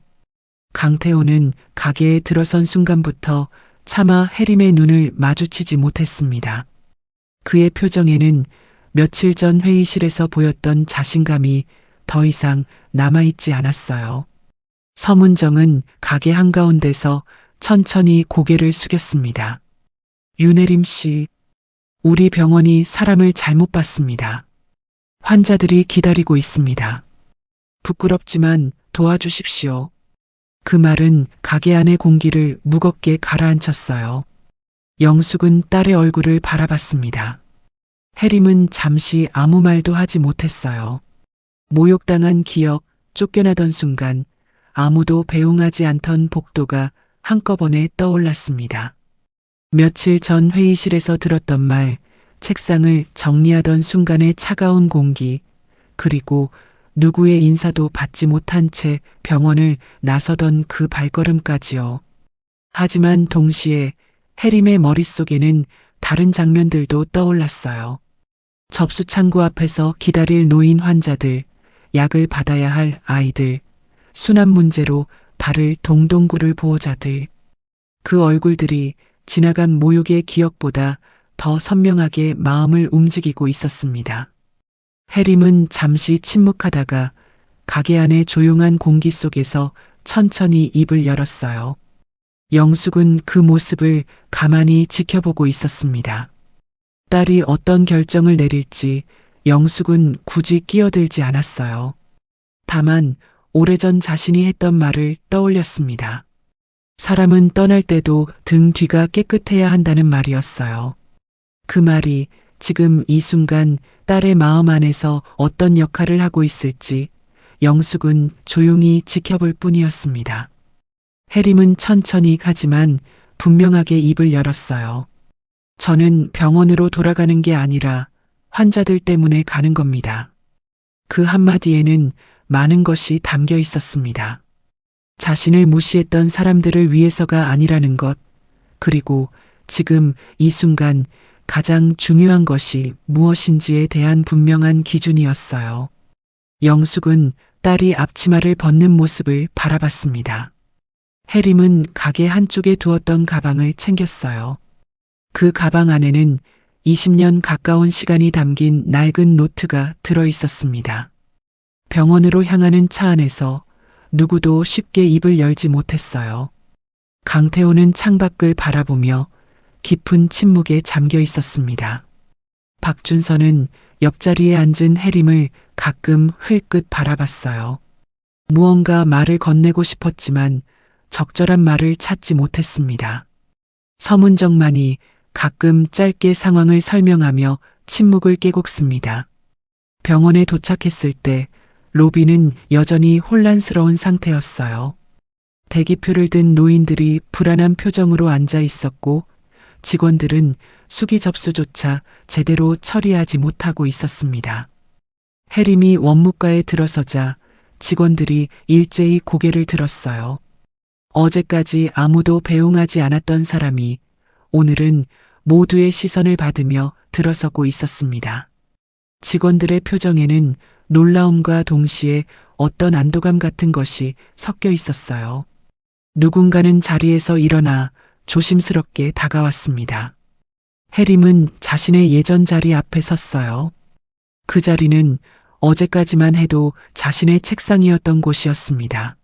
강태호는 가게에 들어선 순간부터 차마 해림의 눈을 마주치지 못했습니다. 그의 표정에는 며칠 전 회의실에서 보였던 자신감이 더 이상 남아있지 않았어요. 서문정은 가게 한가운데서 천천히 고개를 숙였습니다. 윤혜림 씨, 우리 병원이 사람을 잘못 봤습니다. 환자들이 기다리고 있습니다. 부끄럽지만 도와주십시오. 그 말은 가게 안의 공기를 무겁게 가라앉혔어요. 영숙은 딸의 얼굴을 바라봤습니다. 혜림은 잠시 아무 말도 하지 못했어요. 모욕당한 기억, 쫓겨나던 순간 아무도 배웅하지 않던 복도가 한꺼번에 떠올랐습니다. 며칠 전 회의실에서 들었던 말, 책상을 정리하던 순간의 차가운 공기, 그리고 누구의 인사도 받지 못한 채 병원을 나서던 그 발걸음까지요. 하지만 동시에 혜림의 머릿속에는 다른 장면들도 떠올랐어요. 접수 창구 앞에서 기다릴 노인 환자들, 약을 받아야 할 아이들, 순환 문제로 발을 동동 구를 보호자들. 그 얼굴들이 지나간 모욕의 기억보다 더 선명하게 마음을 움직이고 있었습니다. 혜림은 잠시 침묵하다가 가게 안의 조용한 공기 속에서 천천히 입을 열었어요. 영숙은 그 모습을 가만히 지켜보고 있었습니다. 딸이 어떤 결정을 내릴지 영숙은 굳이 끼어들지 않았어요. 다만 오래전 자신이 했던 말을 떠올렸습니다. 사람은 떠날 때도 등 뒤가 깨끗해야 한다는 말이었어요. 그 말이 지금 이 순간 딸의 마음 안에서 어떤 역할을 하고 있을지 영숙은 조용히 지켜볼 뿐이었습니다. 혜림은 천천히 하지만 분명하게 입을 열었어요. 저는 병원으로 돌아가는 게 아니라 환자들 때문에 가는 겁니다. 그 한마디에는 많은 것이 담겨 있었습니다. 자신을 무시했던 사람들을 위해서가 아니라는 것, 그리고 지금 이 순간 가장 중요한 것이 무엇인지에 대한 분명한 기준이었어요. 영숙은 딸이 앞치마를 벗는 모습을 바라봤습니다. 혜림은 가게 한쪽에 두었던 가방을 챙겼어요. 그 가방 안에는 20년 가까운 시간이 담긴 낡은 노트가 들어 있었습니다. 병원으로 향하는 차 안에서 누구도 쉽게 입을 열지 못했어요. 강태호는 창밖을 바라보며 깊은 침묵에 잠겨 있었습니다. 박준서는 옆자리에 앉은 혜림을 가끔 흘끗 바라봤어요. 무언가 말을 건네고 싶었지만 적절한 말을 찾지 못했습니다. 서문정만이 가끔 짧게 상황을 설명하며 침묵을 깨곡습니다. 병원에 도착했을 때 로비는 여전히 혼란스러운 상태였어요. 대기표를 든 노인들이 불안한 표정으로 앉아 있었고 직원들은 수기 접수조차 제대로 처리하지 못하고 있었습니다. 혜림이 원무과에 들어서자 직원들이 일제히 고개를 들었어요. 어제까지 아무도 배웅하지 않았던 사람이 오늘은 모두의 시선을 받으며 들어서고 있었습니다. 직원들의 표정에는 놀라움과 동시에 어떤 안도감 같은 것이 섞여 있었어요. 누군가는 자리에서 일어나 조심스럽게 다가왔습니다. 혜림은 자신의 예전 자리 앞에 섰어요. 그 자리는 어제까지만 해도 자신의 책상이었던 곳이었습니다.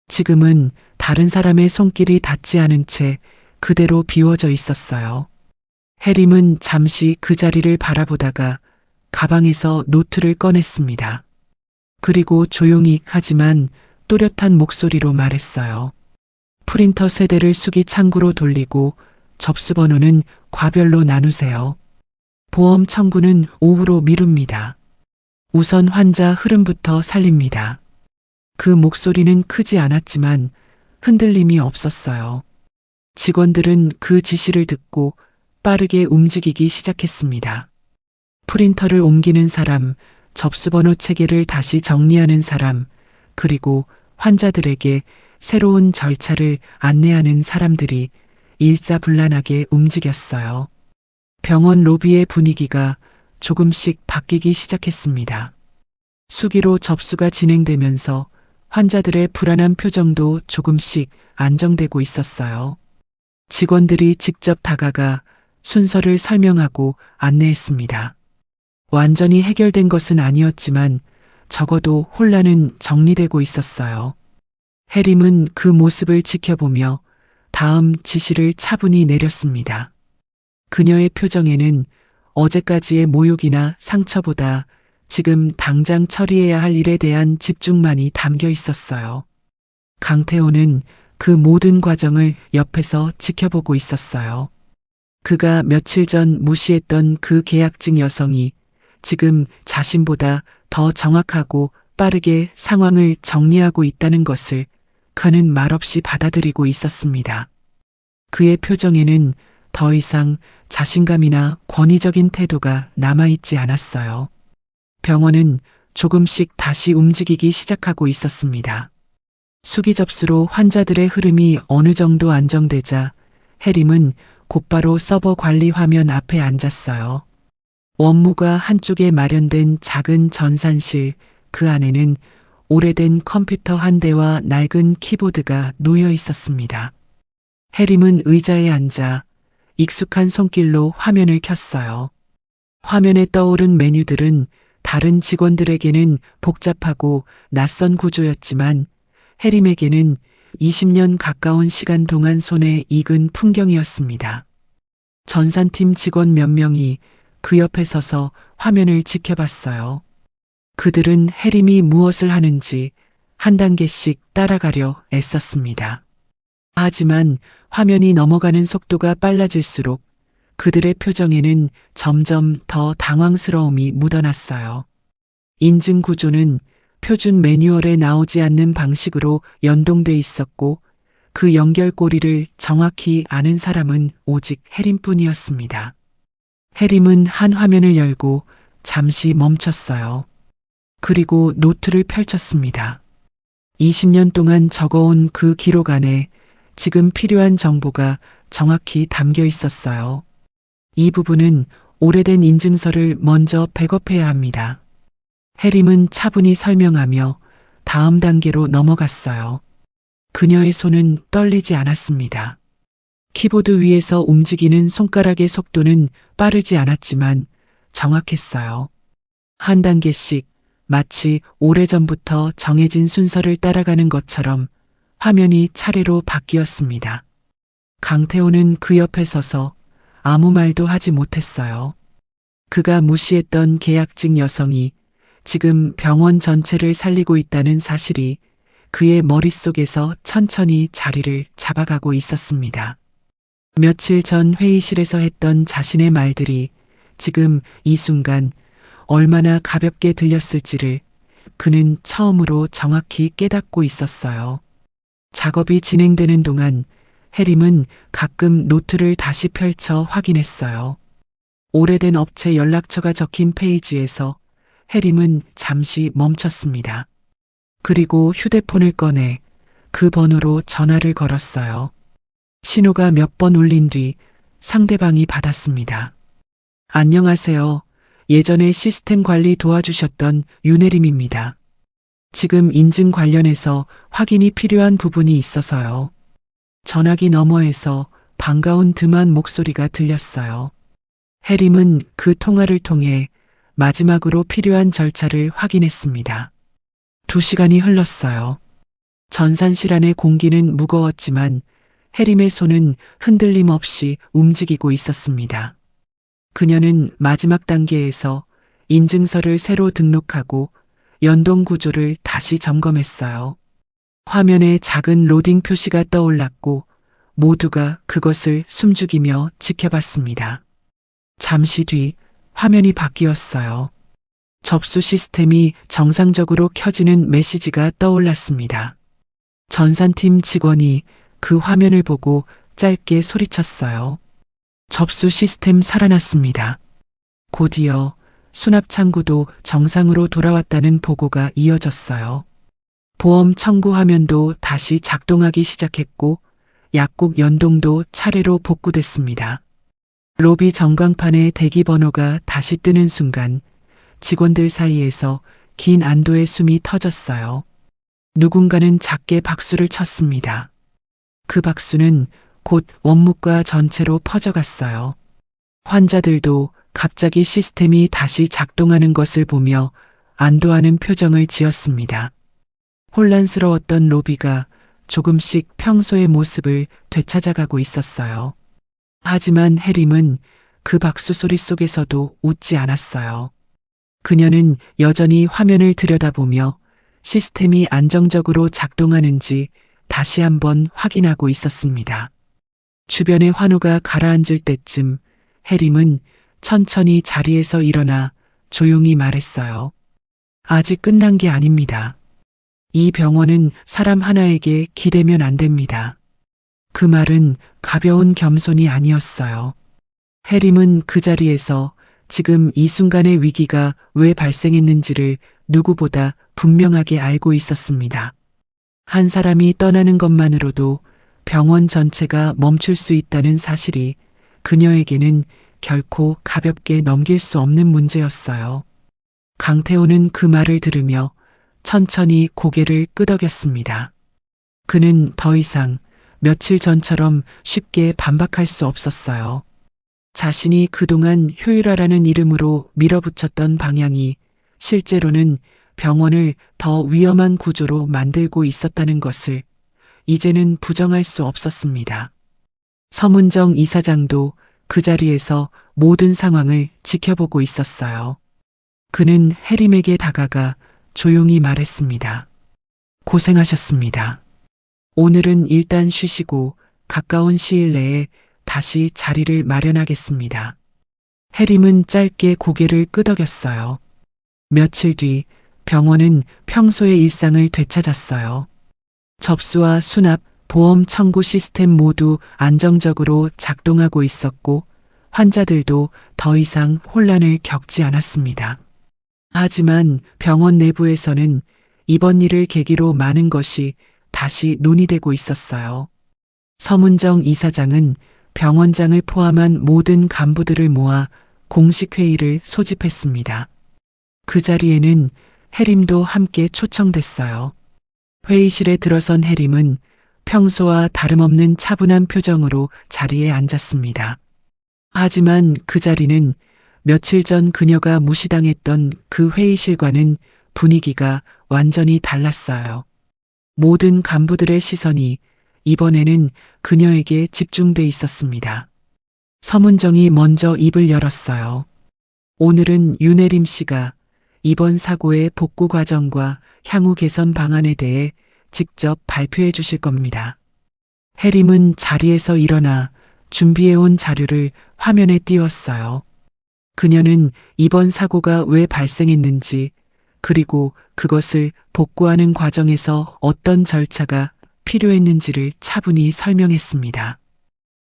지금은 다른 사람의 손길이 닿지 않은 채 그대로 비워져 있었어요. 혜림은 잠시 그 자리를 바라보다가 가방에서 노트를 꺼냈습니다. 그리고 조용히 하지만 또렷한 목소리로 말했어요. 프린터 세대를 수기 창구로 돌리고 접수번호는 과별로 나누세요. 보험 청구는 오후로 미룹니다. 우선 환자 흐름부터 살립니다. 그 목소리는 크지 않았지만 흔들림이 없었어요. 직원들은 그 지시를 듣고 빠르게 움직이기 시작했습니다. 프린터를 옮기는 사람, 접수번호 체계를 다시 정리하는 사람, 그리고 환자들에게 새로운 절차를 안내하는 사람들이 일사불란하게 움직였어요. 병원 로비의 분위기가 조금씩 바뀌기 시작했습니다. 수기로 접수가 진행되면서 환자들의 불안한 표정도 조금씩 안정되고 있었어요. 직원들이 직접 다가가 순서를 설명하고 안내했습니다. 완전히 해결된 것은 아니었지만 적어도 혼란은 정리되고 있었어요. 해림은 그 모습을 지켜보며 다음 지시를 차분히 내렸습니다. 그녀의 표정에는 어제까지의 모욕이나 상처보다 지금 당장 처리해야 할 일에 대한 집중만이 담겨 있었어요. 강태호는 그 모든 과정을 옆에서 지켜보고 있었어요. 그가 며칠 전 무시했던 그 계약직 여성이 지금 자신보다 더 정확하고 빠르게 상황을 정리하고 있다는 것을 그는 말없이 받아들이고 있었습니다. 그의 표정에는 더 이상 자신감이나 권위적인 태도가 남아있지 않았어요. 병원은 조금씩 다시 움직이기 시작하고 있었습니다. 수기 접수로 환자들의 흐름이 어느 정도 안정되자 해림은 곧바로 서버 관리 화면 앞에 앉았어요. 원무가 한쪽에 마련된 작은 전산실, 그 안에는 오래된 컴퓨터 한 대와 낡은 키보드가 놓여 있었습니다. 해림은 의자에 앉아 익숙한 손길로 화면을 켰어요. 화면에 떠오른 메뉴들은 다른 직원들에게는 복잡하고 낯선 구조였지만 해림에게는 20년 가까운 시간 동안 손에 익은 풍경이었습니다. 전산팀 직원 몇 명이 그 옆에 서서 화면을 지켜봤어요. 그들은 해림이 무엇을 하는지 한 단계씩 따라가려 애썼습니다. 하지만 화면이 넘어가는 속도가 빨라질수록 그들의 표정에는 점점 더 당황스러움이 묻어났어요. 인증 구조는 표준 매뉴얼에 나오지 않는 방식으로 연동돼 있었고 그 연결고리를 정확히 아는 사람은 오직 해림뿐이었습니다. 해림은 한 화면을 열고 잠시 멈췄어요. 그리고 노트를 펼쳤습니다. 20년 동안 적어온 그 기록 안에 지금 필요한 정보가 정확히 담겨 있었어요. 이 부분은 오래된 인증서를 먼저 백업해야 합니다. 해림은 차분히 설명하며 다음 단계로 넘어갔어요. 그녀의 손은 떨리지 않았습니다. 키보드 위에서 움직이는 손가락의 속도는 빠르지 않았지만 정확했어요. 한 단계씩 마치 오래전부터 정해진 순서를 따라가는 것처럼 화면이 차례로 바뀌었습니다. 강태호는 그 옆에 서서 아무 말도 하지 못했어요. 그가 무시했던 계약직 여성이 지금 병원 전체를 살리고 있다는 사실이 그의 머릿속에서 천천히 자리를 잡아가고 있었습니다. 며칠 전 회의실에서 했던 자신의 말들이 지금 이 순간 얼마나 가볍게 들렸을지를 그는 처음으로 정확히 깨닫고 있었어요. 작업이 진행되는 동안 해림은 가끔 노트를 다시 펼쳐 확인했어요. 오래된 업체 연락처가 적힌 페이지에서 해림은 잠시 멈췄습니다. 그리고 휴대폰을 꺼내 그 번호로 전화를 걸었어요. 신호가 몇 번 울린 뒤 상대방이 받았습니다. 안녕하세요. 예전에 시스템 관리 도와주셨던 윤혜림입니다. 지금 인증 관련해서 확인이 필요한 부분이 있어서요. 전화기 너머에서 반가운 듬한 목소리가 들렸어요. 해림은 그 통화를 통해 마지막으로 필요한 절차를 확인했습니다. 2시간이 흘렀어요. 전산실 안의 공기는 무거웠지만 해림의 손은 흔들림 없이 움직이고 있었습니다. 그녀는 마지막 단계에서 인증서를 새로 등록하고 연동 구조를 다시 점검했어요. 화면에 작은 로딩 표시가 떠올랐고 모두가 그것을 숨죽이며 지켜봤습니다. 잠시 뒤 화면이 바뀌었어요. 접수 시스템이 정상적으로 켜지는 메시지가 떠올랐습니다. 전산팀 직원이 그 화면을 보고 짧게 소리쳤어요. 접수 시스템 살아났습니다. 곧이어 수납 창구도 정상으로 돌아왔다는 보고가 이어졌어요. 보험 청구 화면도 다시 작동하기 시작했고 약국 연동도 차례로 복구됐습니다. 로비 전광판에 대기 번호가 다시 뜨는 순간 직원들 사이에서 긴 안도의 숨이 터졌어요. 누군가는 작게 박수를 쳤습니다. 그 박수는 곧 원무과 전체로 퍼져갔어요. 환자들도 갑자기 시스템이 다시 작동하는 것을 보며 안도하는 표정을 지었습니다. 혼란스러웠던 로비가 조금씩 평소의 모습을 되찾아가고 있었어요. 하지만 해림은 그 박수 소리 속에서도 웃지 않았어요. 그녀는 여전히 화면을 들여다보며 시스템이 안정적으로 작동하는지 다시 한번 확인하고 있었습니다. 주변의 환호가 가라앉을 때쯤 해림은 천천히 자리에서 일어나 조용히 말했어요. 아직 끝난 게 아닙니다. 이 병원은 사람 하나에게 기대면 안 됩니다. 그 말은 가벼운 겸손이 아니었어요. 해림은 그 자리에서 지금 이 순간의 위기가 왜 발생했는지를 누구보다 분명하게 알고 있었습니다. 한 사람이 떠나는 것만으로도 병원 전체가 멈출 수 있다는 사실이 그녀에게는 결코 가볍게 넘길 수 없는 문제였어요. 강태호는 그 말을 들으며 천천히 고개를 끄덕였습니다. 그는 더 이상 며칠 전처럼 쉽게 반박할 수 없었어요. 자신이 그동안 효율화라는 이름으로 밀어붙였던 방향이 실제로는 병원을 더 위험한 구조로 만들고 있었다는 것을 이제는 부정할 수 없었습니다. 서문정 이사장도 그 자리에서 모든 상황을 지켜보고 있었어요. 그는 해림에게 다가가 조용히 말했습니다. 고생하셨습니다. 오늘은 일단 쉬시고 가까운 시일 내에 다시 자리를 마련하겠습니다. 해림은 짧게 고개를 끄덕였어요. 며칠 뒤 병원은 평소의 일상을 되찾았어요. 접수와 수납, 보험 청구 시스템 모두 안정적으로 작동하고 있었고 환자들도 더 이상 혼란을 겪지 않았습니다. 하지만 병원 내부에서는 이번 일을 계기로 많은 것이 다시 논의되고 있었어요. 서문정 이사장은 병원장을 포함한 모든 간부들을 모아 공식 회의를 소집했습니다. 그 자리에는 해림도 함께 초청됐어요. 회의실에 들어선 해림은 평소와 다름없는 차분한 표정으로 자리에 앉았습니다. 하지만 그 자리는 며칠 전 그녀가 무시당했던 그 회의실과는 분위기가 완전히 달랐어요. 모든 간부들의 시선이 이번에는 그녀에게 집중돼 있었습니다. 서문정이 먼저 입을 열었어요. 오늘은 윤혜림 씨가 이번 사고의 복구 과정과 향후 개선 방안에 대해 직접 발표해 주실 겁니다. 해림은 자리에서 일어나 준비해온 자료를 화면에 띄웠어요. 그녀는 이번 사고가 왜 발생했는지, 그리고 그것을 복구하는 과정에서 어떤 절차가 필요했는지를 차분히 설명했습니다.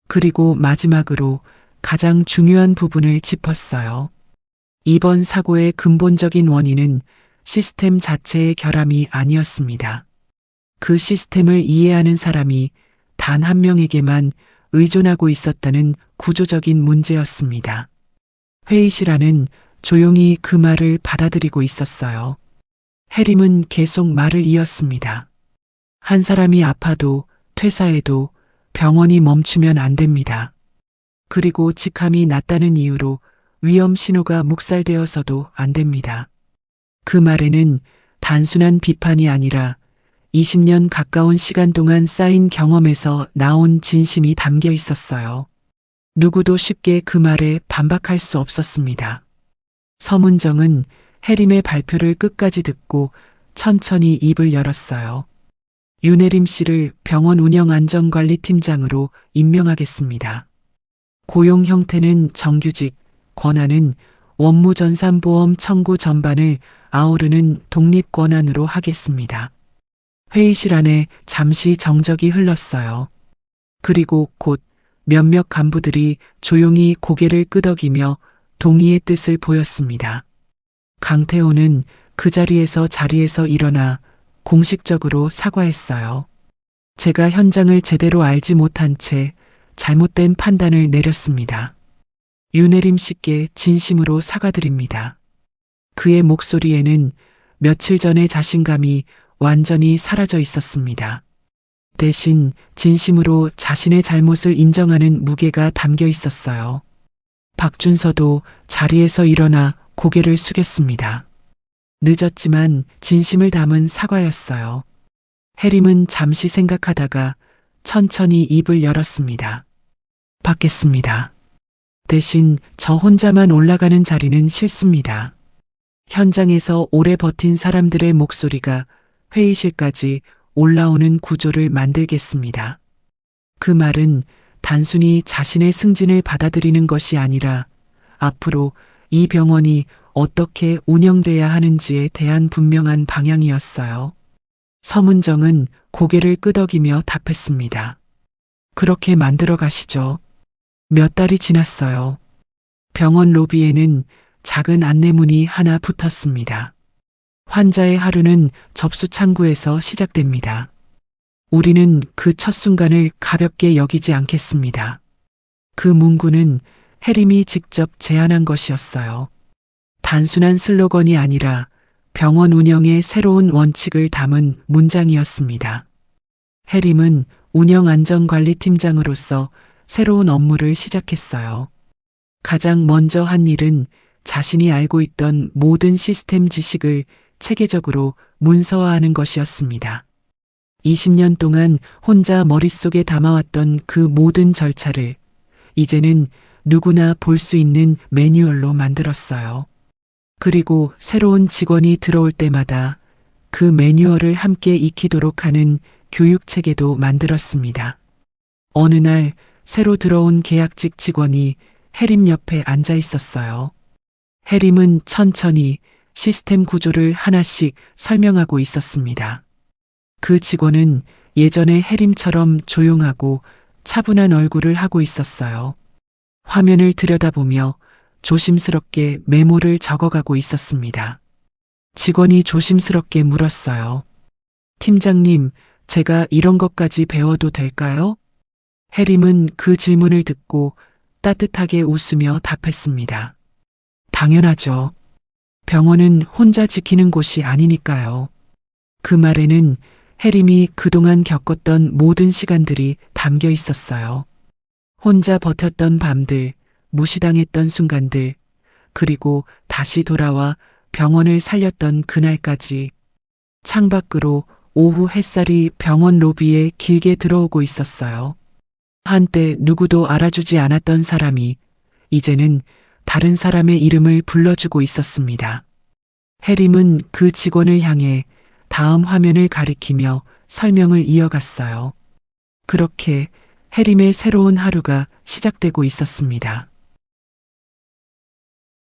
그리고 마지막으로 가장 중요한 부분을 짚었어요. 이번 사고의 근본적인 원인은 시스템 자체의 결함이 아니었습니다. 그 시스템을 이해하는 사람이 단 한 명에게만 의존하고 있었다는 구조적인 문제였습니다. 회의실 안은 조용히 그 말을 받아들이고 있었어요. 해림은 계속 말을 이었습니다. 한 사람이 아파도 퇴사해도 병원이 멈추면 안 됩니다. 그리고 직함이 낮다는 이유로 위험 신호가 묵살되어서도 안 됩니다. 그 말에는 단순한 비판이 아니라 20년 가까운 시간 동안 쌓인 경험에서 나온 진심이 담겨 있었어요. 누구도 쉽게 그 말에 반박할 수 없었습니다. 서문정은 해림의 발표를 끝까지 듣고 천천히 입을 열었어요. 윤혜림 씨를 병원 운영안전관리팀장으로 임명하겠습니다. 고용 형태는 정규직, 권한은 원무전산보험 청구 전반을 아우르는 독립권한으로 하겠습니다. 회의실 안에 잠시 정적이 흘렀어요. 그리고 곧 몇몇 간부들이 조용히 고개를 끄덕이며 동의의 뜻을 보였습니다. 강태호는 그 자리에서 일어나 공식적으로 사과했어요. 제가 현장을 제대로 알지 못한 채 잘못된 판단을 내렸습니다. 윤혜림 씨께 진심으로 사과드립니다. 그의 목소리에는 며칠 전의 자신감이 완전히 사라져 있었습니다. 대신 진심으로 자신의 잘못을 인정하는 무게가 담겨 있었어요. 박준서도 자리에서 일어나 고개를 숙였습니다. 늦었지만 진심을 담은 사과였어요. 해림은 잠시 생각하다가 천천히 입을 열었습니다. 받겠습니다. 대신 저 혼자만 올라가는 자리는 싫습니다. 현장에서 오래 버틴 사람들의 목소리가 회의실까지 올라오는 구조를 만들겠습니다. 그 말은 단순히 자신의 승진을 받아들이는 것이 아니라 앞으로 이 병원이 어떻게 운영돼야 하는지에 대한 분명한 방향이었어요. 서문정은 고개를 끄덕이며 답했습니다. 그렇게 만들어 가시죠. 몇 달이 지났어요. 병원 로비에는 작은 안내문이 하나 붙었습니다. 환자의 하루는 접수 창구에서 시작됩니다. 우리는 그 첫 순간을 가볍게 여기지 않겠습니다. 그 문구는 해림이 직접 제안한 것이었어요. 단순한 슬로건이 아니라 병원 운영의 새로운 원칙을 담은 문장이었습니다. 해림은 운영안전관리팀장으로서 새로운 업무를 시작했어요. 가장 먼저 한 일은 자신이 알고 있던 모든 시스템 지식을 체계적으로 문서화하는 것이었습니다. 20년 동안 혼자 머릿속에 담아왔던 그 모든 절차를 이제는 누구나 볼 수 있는 매뉴얼로 만들었어요. 그리고 새로운 직원이 들어올 때마다 그 매뉴얼을 함께 익히도록 하는 교육 체계도 만들었습니다. 어느 날 새로 들어온 계약직 직원이 해림 옆에 앉아 있었어요. 해림은 천천히 시스템 구조를 하나씩 설명하고 있었습니다. 그 직원은 예전에 해림처럼 조용하고 차분한 얼굴을 하고 있었어요. 화면을 들여다보며 조심스럽게 메모를 적어가고 있었습니다. 직원이 조심스럽게 물었어요. 팀장님, 제가 이런 것까지 배워도 될까요? 해림은 그 질문을 듣고 따뜻하게 웃으며 답했습니다. 당연하죠. 병원은 혼자 지키는 곳이 아니니까요. 그 말에는 해림이 그동안 겪었던 모든 시간들이 담겨 있었어요. 혼자 버텼던 밤들, 무시당했던 순간들, 그리고 다시 돌아와 병원을 살렸던 그날까지. 창밖으로 오후 햇살이 병원 로비에 길게 들어오고 있었어요. 한때 누구도 알아주지 않았던 사람이 이제는 다른 사람의 이름을 불러주고 있었습니다. 해림은 그 직원을 향해 다음 화면을 가리키며 설명을 이어갔어요. 그렇게 해림의 새로운 하루가 시작되고 있었습니다.